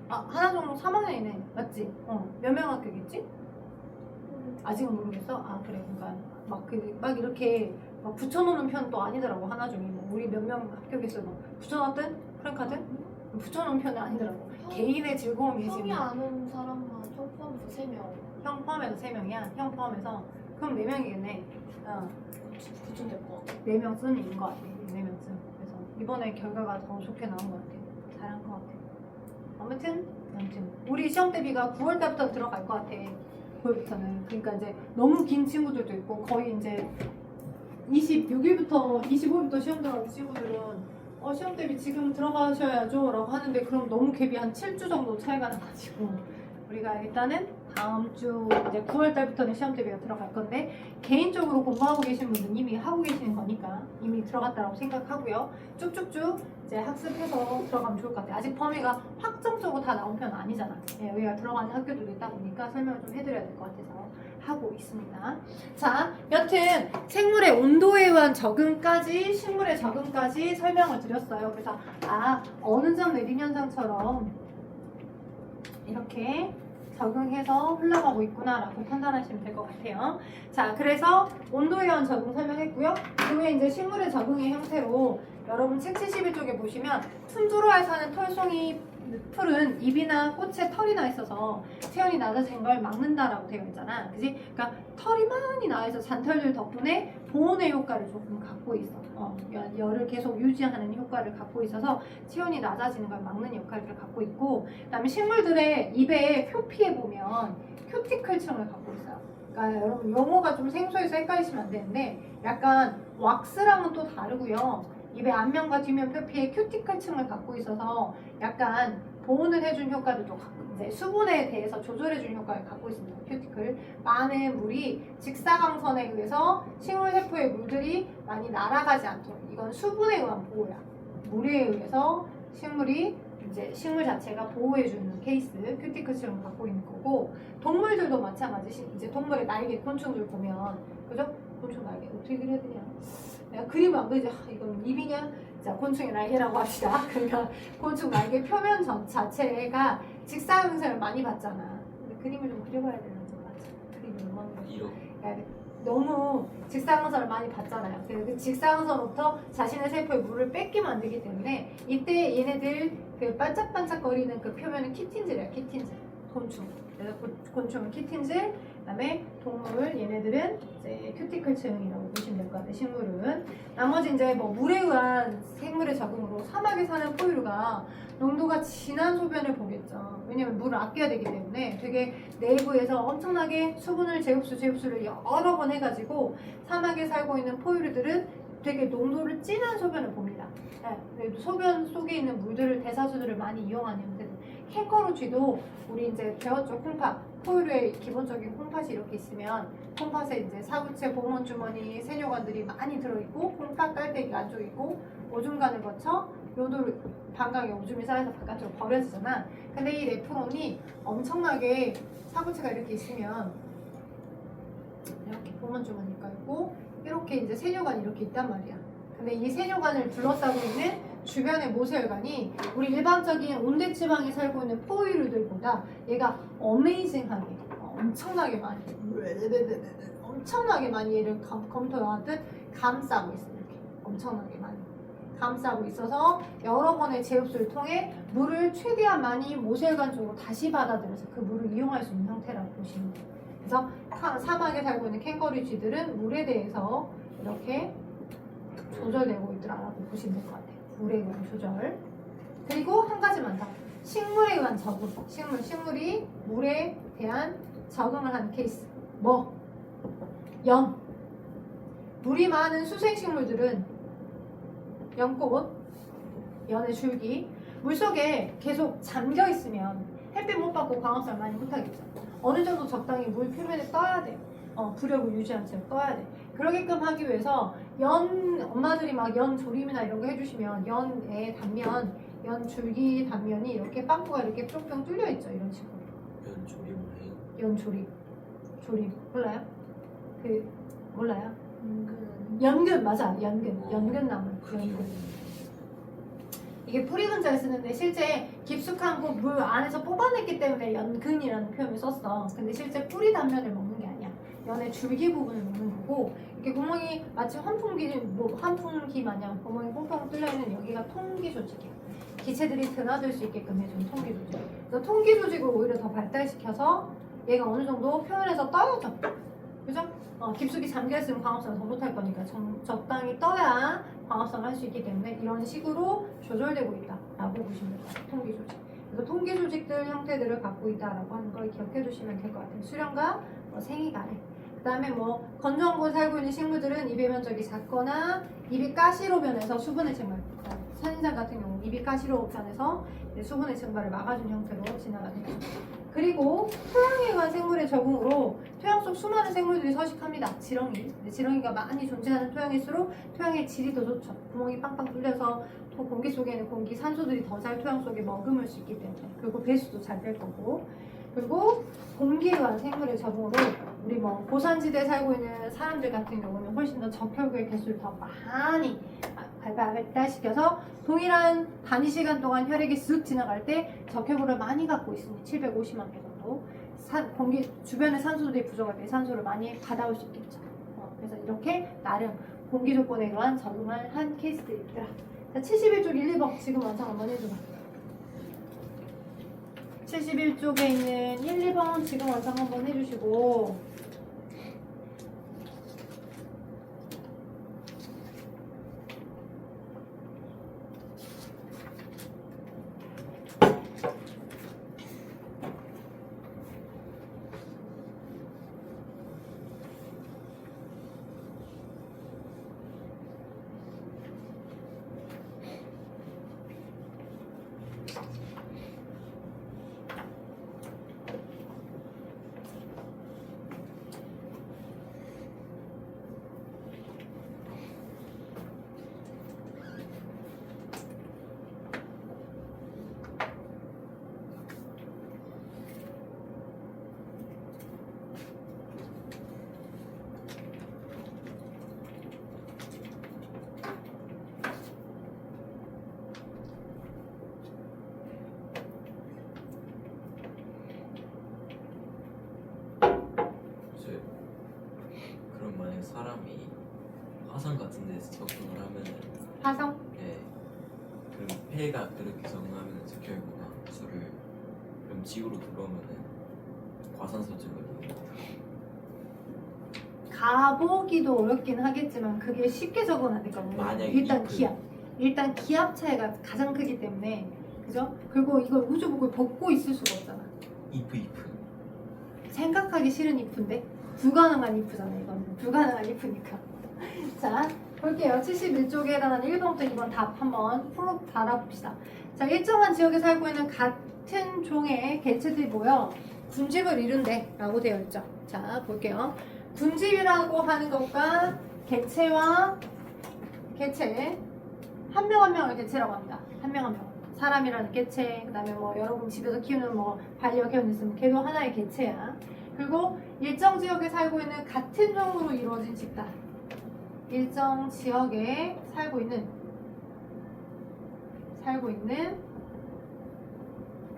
하나중 3학년이네 맞지? 몇 명 합격했지? 아직은 모르겠어? 아 그래 그러니까 막 이렇게 막 붙여놓는 편도 아니더라고 하나중이 뭐 우리 몇 명 합격했어 막 붙여놨든 프랭카든 붙여놓은 편은 아니더라고. 개인의 즐거움이 형이 있으면 아는 사람만 형 포함해서 3명 형 포함해서 3명이야? 형 포함해서 그럼 4명이겠네. 그쯤 될 것 같아. 4명쯤인 것 같아. 4명쯤. 그래서 이번에 결과가 더 좋게 나온 것 같아. 잘한 것 같아. 아무튼 우리 시험 대비가 9월 달부터 들어갈 것 같아. 9월부터는. 그러니까 이제 너무 긴 친구들도 있고 거의 이제 26일부터 25일부터 시험 들어가는 친구들은 시험 대비 지금 들어가셔야죠 라고 하는데 그럼 너무 갭이 한 7주 정도 차이가 나가지고 우리가 일단은 다음 주 이제 9월 달부터는 시험 대비가 들어갈 건데 개인적으로 공부하고 계신 분들은 이미 하고 계시는 거니까 이미 들어갔다라고 생각하고요. 쭉쭉쭉 이제 학습해서 들어가면 좋을 것 같아요. 아직 범위가 확정적으로 다 나온 편은 아니잖아. 예, 여기가 들어가는 학교들도 있다 보니까 설명을 좀 해드려야 될 것 같아서 하고 있습니다. 자, 여튼 생물의 온도에 의한 적응까지 식물의 적응까지 설명을 드렸어요. 그래서 어느 점 내림 현상처럼 이렇게 적응해서 흘러가고 있구나라고 판단하시면 될 것 같아요. 자, 그래서 온도에 의한 적응 설명했고요. 그 후에 이제 식물의 적응의 형태로 여러분 책 71쪽에 보시면 툰드로아에 사는 털송이 풀은 잎이나 꽃에 털이 나 있어서 체온이 낮아지는 걸 막는다라고 되어 있잖아. 그지? 그러니까 털이 많이 나 있어 잔털들 덕분에 보온의 효과를 조금 갖고 있어. 열을 계속 유지하는 효과를 갖고 있어서 체온이 낮아지는 걸 막는 역할을 갖고 있고, 그다음에 식물들의 잎의 표피에 보면 큐티클층을 갖고 있어요. 그러니까 여러분 용어가 좀 생소해서 헷갈리시면 안 되는데 약간 왁스랑은 또 다르고요. 입의 앞면과 뒷면 표피에 큐티클층을 갖고 있어서 약간 보온을 해준 효과들도 갖고 이제 수분에 대해서 조절해준 효과를 갖고 있습니다. 큐티클 많은 물이 직사광선에 의해서 식물 세포의 물들이 많이 날아가지 않도록 이건 수분에 의한 보호야. 물에 의해서 식물 자체가 보호해주는 케이스 큐티클층을 갖고 있는 거고 동물들도 마찬가지. 이제 동물의 날개 곤충들 보면 그죠? 곤충 날개 어떻게 그려야 되냐? 내가 그림을 안 그리지. 이건 입이냐? 자, 곤충의 날개라고 합시다. 그러면 곤충 날개 표면 자체가 직사광선을 많이 받잖아. 근데 그림을 좀 그려봐야 되는데 맞죠? 그림을 너무 너무 직사광선을 많이 받잖아요. 그래서 그 직사광선부터 자신의 세포의 물을 뺏기면 안 되기 때문에 이때 얘네들 그 반짝반짝거리는 그 표면은 키틴질이야. 키틴질. 곤충. 그래서 곤충은 키틴질, 그다음에 동물 얘네들은 이제 큐티클층이라고 보시면 될 것 같아요. 식물은 나머지 이제 뭐 물에 의한 생물의 적응으로 사막에 사는 포유류가 농도가 진한 소변을 보겠죠. 왜냐면 물을 아껴야 되기 때문에 되게 내부에서 엄청나게 수분을 재흡수를 여러 번 해가지고 사막에 살고 있는 포유류들은 되게 농도를 진한 소변을 봅니다. 네, 소변 속에 있는 물들을 대사수들을 많이 이용하는 형태들. 캥거루쥐도 우리 이제 배웠죠. 콩팥. 포유류의 기본적인 콩팥이 이렇게 있으면 콩팥에 이제 사구체, 보문 주머니, 세뇨관들이 많이 들어있고 콩팥 깔때기가 안쪽에 있고 오줌관을 거쳐 요돌 방광에 오줌이 쌓여서 바깥으로 버려지잖아. 근데 이 네프론이 엄청나게 사구체가 이렇게 있으면 이렇게 보문 주머니가 있고 이렇게 이제 세뇨관이 이렇게 있단 말이야. 근데 이 세뇨관을 둘러싸고 있는 주변의 모세혈관이 우리 일반적인 온대지방에 살고 있는 포유류들보다 얘가 어메이징하게 엄청나게 많이 얘를 검토하듯 감싸고 있어요. 이렇게 엄청나게 많이 감싸고 있어서 여러 번의 재흡수를 통해 물을 최대한 많이 모세혈관 쪽으로 다시 받아들여서 그 물을 이용할 수 있는 형태라고 보시면 돼요. 그래서 사막에 살고 있는 캥거루쥐들은 물에 대해서 이렇게 조절되고 있더라라고 보시면 될 것 같아요. 물에 의한 조절. 그리고 한 가지만 더. 식물에 의한 적응. 식물이 물에 대한 적응을 하는 케이스. 뭐? 연. 물이 많은 수생식물들은 연꽃, 연의 줄기. 물속에 계속 잠겨 있으면 햇빛 못 받고 광합성을 많이 못 하겠죠. 어느 정도 적당히 물 표면에 떠야 돼요. 부력을 유지한 채로 떠야 돼. 그러게끔 하기 위해서 엄마들이 막 연 조림이나 이런 거 해주시면 연의 단면, 연 줄기 단면이 이렇게 빵꾸가 이렇게 뿅뿅 뚫려 있죠. 이런 식으로. 연 조림을 해요. 연 조림. 조림. 몰라요? 몰라요? 은근 연근, 맞아. 연근. 어. 연근나무. 그게 연근. 이게 뿌리 근자에 쓰는데 실제 깊숙한 곳 물 안에서 뽑아냈기 때문에 연근이라는 표현을 썼어. 근데 실제 뿌리 단면을 먹는 게 아니야. 연의 줄기 부분을 먹는 거고, 이렇게 구멍이 마치 환풍기 마냥 구멍이 뻥뻥 뚫려 있는 여기가 통기 조직이야. 기체들이 드나들 수 있게끔 해준 통기 조직. 그래서 통기 조직을 오히려 더 발달시켜서 얘가 어느 정도 표면에서 떠야죠. 그죠? 깊숙이 잠겨있으면 광합성을 더 못할 거니까 적당히 떠야 광합성을 할 수 있기 때문에 이런 식으로 조절되고 있다라고 보시면 돼요. 통기 조직. 그래서 통기 조직들 형태들을 갖고 있다라고 하는 걸 기억해 두시면 될 것 같아요. 수령과 생이가래. 그 다음에 건조한 곳에 살고 있는 식물들은 입의 면적이 작거나 입이 가시로 변해서 수분의 증발. 선인장 같은 경우 입이 가시로 변해서 수분의 증발을 막아준 형태로 진화가 되죠. 그리고 토양에 관한 생물의 적응으로 토양 속 수많은 생물들이 서식합니다. 지렁이. 근데 지렁이가 많이 존재하는 토양일수록 토양의 질이 더 좋죠. 구멍이 빵빵 뚫려서 공기 속에 있는 공기, 산소들이 더 잘 토양 속에 머금을 수 있기 때문에. 그리고 배수도 잘 될 거고. 그리고 공기에 관한 생물의 적응으로 우리 고산지대에 살고 있는 사람들 같은 경우는 훨씬 더 적혈구의 개수를 더 많이 발달시켜서 동일한 단위 시간 동안 혈액이 쓱 지나갈 때 적혈구를 많이 갖고 있으니 750만 개 정도 공기 주변의 산소들이 부족할 때 산소를 많이 받아올 수 있겠죠. 그래서 이렇게 나름 공기 조건에 의한 적응을 한 케이스들이 있더라. 자, 71쪽 1, 2번 지금 완성 한번 해줘봐. 71쪽에 있는 1, 2번 지금 완성 한번 해주시고 그럼 만약 사람이 화성 같은 데서 적응을 하면은 화성? 그럼 폐가 그렇게 적응하면은 적혈구가 수를 그럼 지구로 들어오면은 과산소증을 가보기도 어렵긴 하겠지만 그게 쉽게 적응 안 될까 모르겠어요. 만약에 일단 기압 차이가 가장 크기 때문에 그죠? 그리고 이걸 우주복을 벗고 있을 수가 없잖아. 이프 생각하기 싫은 if인데 불가능한 if잖아. 이거는 불가능한 if니까. 자 볼게요. 71쪽에 해당하는 1번부터 2번 답 한번 푹 달아봅시다. 자, 일정한 지역에 살고 있는 같은 종의 개체들이 모여 군집을 이룬대 라고 되어 있죠. 자 볼게요. 군집이라고 하는 것과 개체와 개체 한 명 한 명을 개체라고 합니다. 한 명 한 명. 사람이라는 개체, 그 다음에 여러분 집에서 키우는 반려견 있으면 걔도 하나의 개체야. 그리고 일정 지역에 살고 있는 같은 종으로 이루어진 집단. 일정 지역에 살고 있는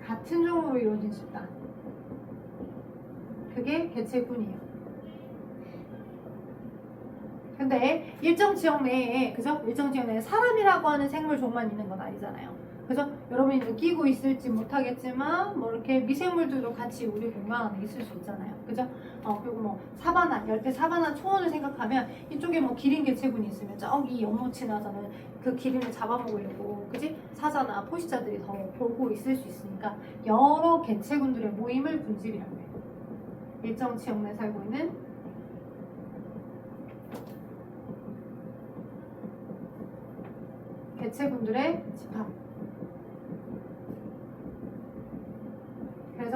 같은 종으로 이루어진 집단. 그게 개체군이에요. 근데 일정 지역 내에, 그죠? 일정 지역 내에 사람이라고 하는 생물 종만 있는 건 아니잖아요. 그죠? 여러분이 느끼고 있을지 못하겠지만 이렇게 미생물들도 같이 우리 공간 안에 있을 수 있잖아요. 그죠? 그리고 사바나, 열대 사바나 초원을 생각하면 이쪽에 기린 개체군이 있으면 저기 연못 지나서는 그 기린을 잡아먹으려고, 그지? 사자나 포식자들이 더 보고 있을 수 있으니까 여러 개체군들의 모임을 군집이라고 해요. 일정 지역 내에 살고 있는 개체군들의 집합.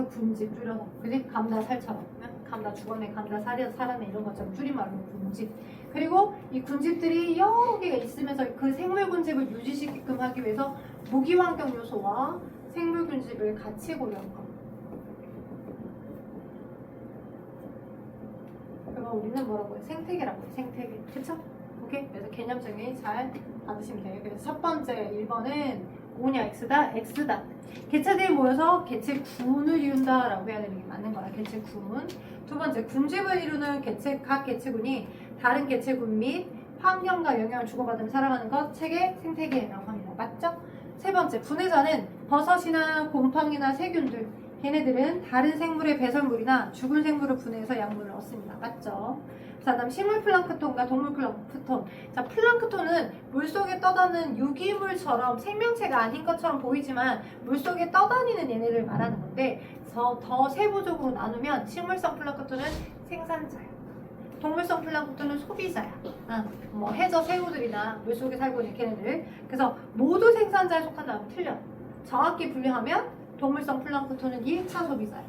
군집 줄여서. 그지? 감다살처럼. 감다 죽었네, 감다 살았네 이런 것처럼 줄임말로 군집. 그리고 이 군집들이 여러 개가 있으면서 그 생물 군집을 유지시키게끔 하기 위해서 무기환경 요소와 생물 군집을 같이 고려한 거. 그거 우리는 뭐라고 해? 생태계라고 해. 생태계. 그쵸? 오케이? 그래서 개념 정리 잘 받으시면 돼요. 그래서 첫 번째 1번은 뭐냐? X다? X다. 개체들이 모여서 개체군을 이룬다 라고 해야 되는 게 맞는 거야. 개체군. 두 번째, 군집을 이루는 각 개체군이 다른 개체군 및 환경과 영향을 주고받으며 살아가는 것, 체계, 생태계라고 합니다. 맞죠? 세 번째, 분해자는 버섯이나 곰팡이나 세균들, 걔네들은 다른 생물의 배설물이나 죽은 생물을 분해해서 약물을 얻습니다. 맞죠? 자, 다음 식물 플랑크톤과 동물 플랑크톤. 자, 플랑크톤은 물속에 떠다니는 유기물처럼 생명체가 아닌 것처럼 보이지만 물속에 떠다니는 얘네를 말하는 건데 더 세부적으로 나누면 식물성 플랑크톤은 생산자야. 동물성 플랑크톤은 소비자야. 뭐 해저 새우들이나 물속에 살고 있는 걔네들. 그래서 모두 생산자에 속한다면 틀려. 정확히 분류하면 동물성 플랑크톤은 1차 소비자야.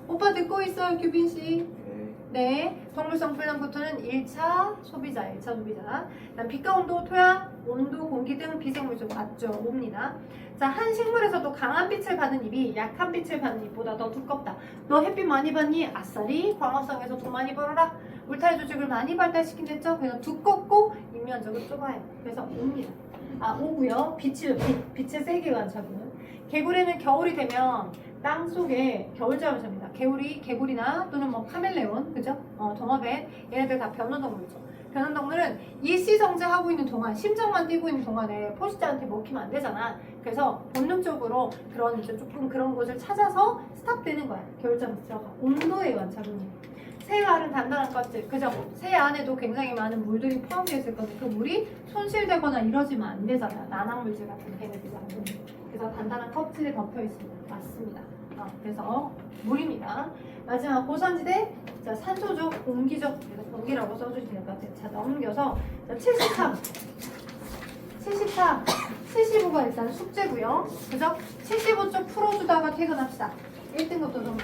오빠 듣고 있어요, 규빈씨? 네, 동물성 플랑크톤은 1차 소비자예요. 1차 소비자. 그다음 빛과 온도, 토양, 온도, 공기 등 비생물질 맞죠? 옵니다. 자, 한 식물에서도 강한 빛을 받는 잎이 약한 빛을 받는 잎보다 더 두껍다. 너 햇빛 많이 받니? 아싸리 광합성에서 돈 많이 벌어라. 울타리 조직을 많이 발달시킨댔죠? 그래서 두껍고 잎면적은 좁아요. 그래서 옵니다. 오고요. 빛의 세계 관찰은. 개구리는 겨울이 되면 땅 속에 겨울잠을 개구리나 또는 뭐 카멜레온, 그죠? 도마뱀, 얘네들 다 변온동물이죠. 변온동물은 일시정지하고 있는 동안, 심장만 뛰고 있는 동안에 포식자한테 먹히면 안 되잖아. 그래서 본능적으로 그런 이제 조금 그런 곳을 찾아서 스탑되는 거야. 겨울잠에 들어가. 온도의 완차분이. 새알은 단단한 껍질, 그죠? 새 안에도 굉장히 많은 물들이 포함되어 있을 건데 그 물이 손실되거나 이러지면 안 되잖아. 난항물질 같은 걔네들이랑. 그래서 단단한 껍질에 덮여 있습니다. 맞습니다. 그래서 물입니다. 마지막 고산지대, 자, 산소적, 공기적, 그래서 공기라고 써주시면 될 것 같아요. 자, 넘겨서 자, 75가 일단 숙제고요. 그죠? 75쪽 풀어주다가 퇴근합시다. 1등급도 좀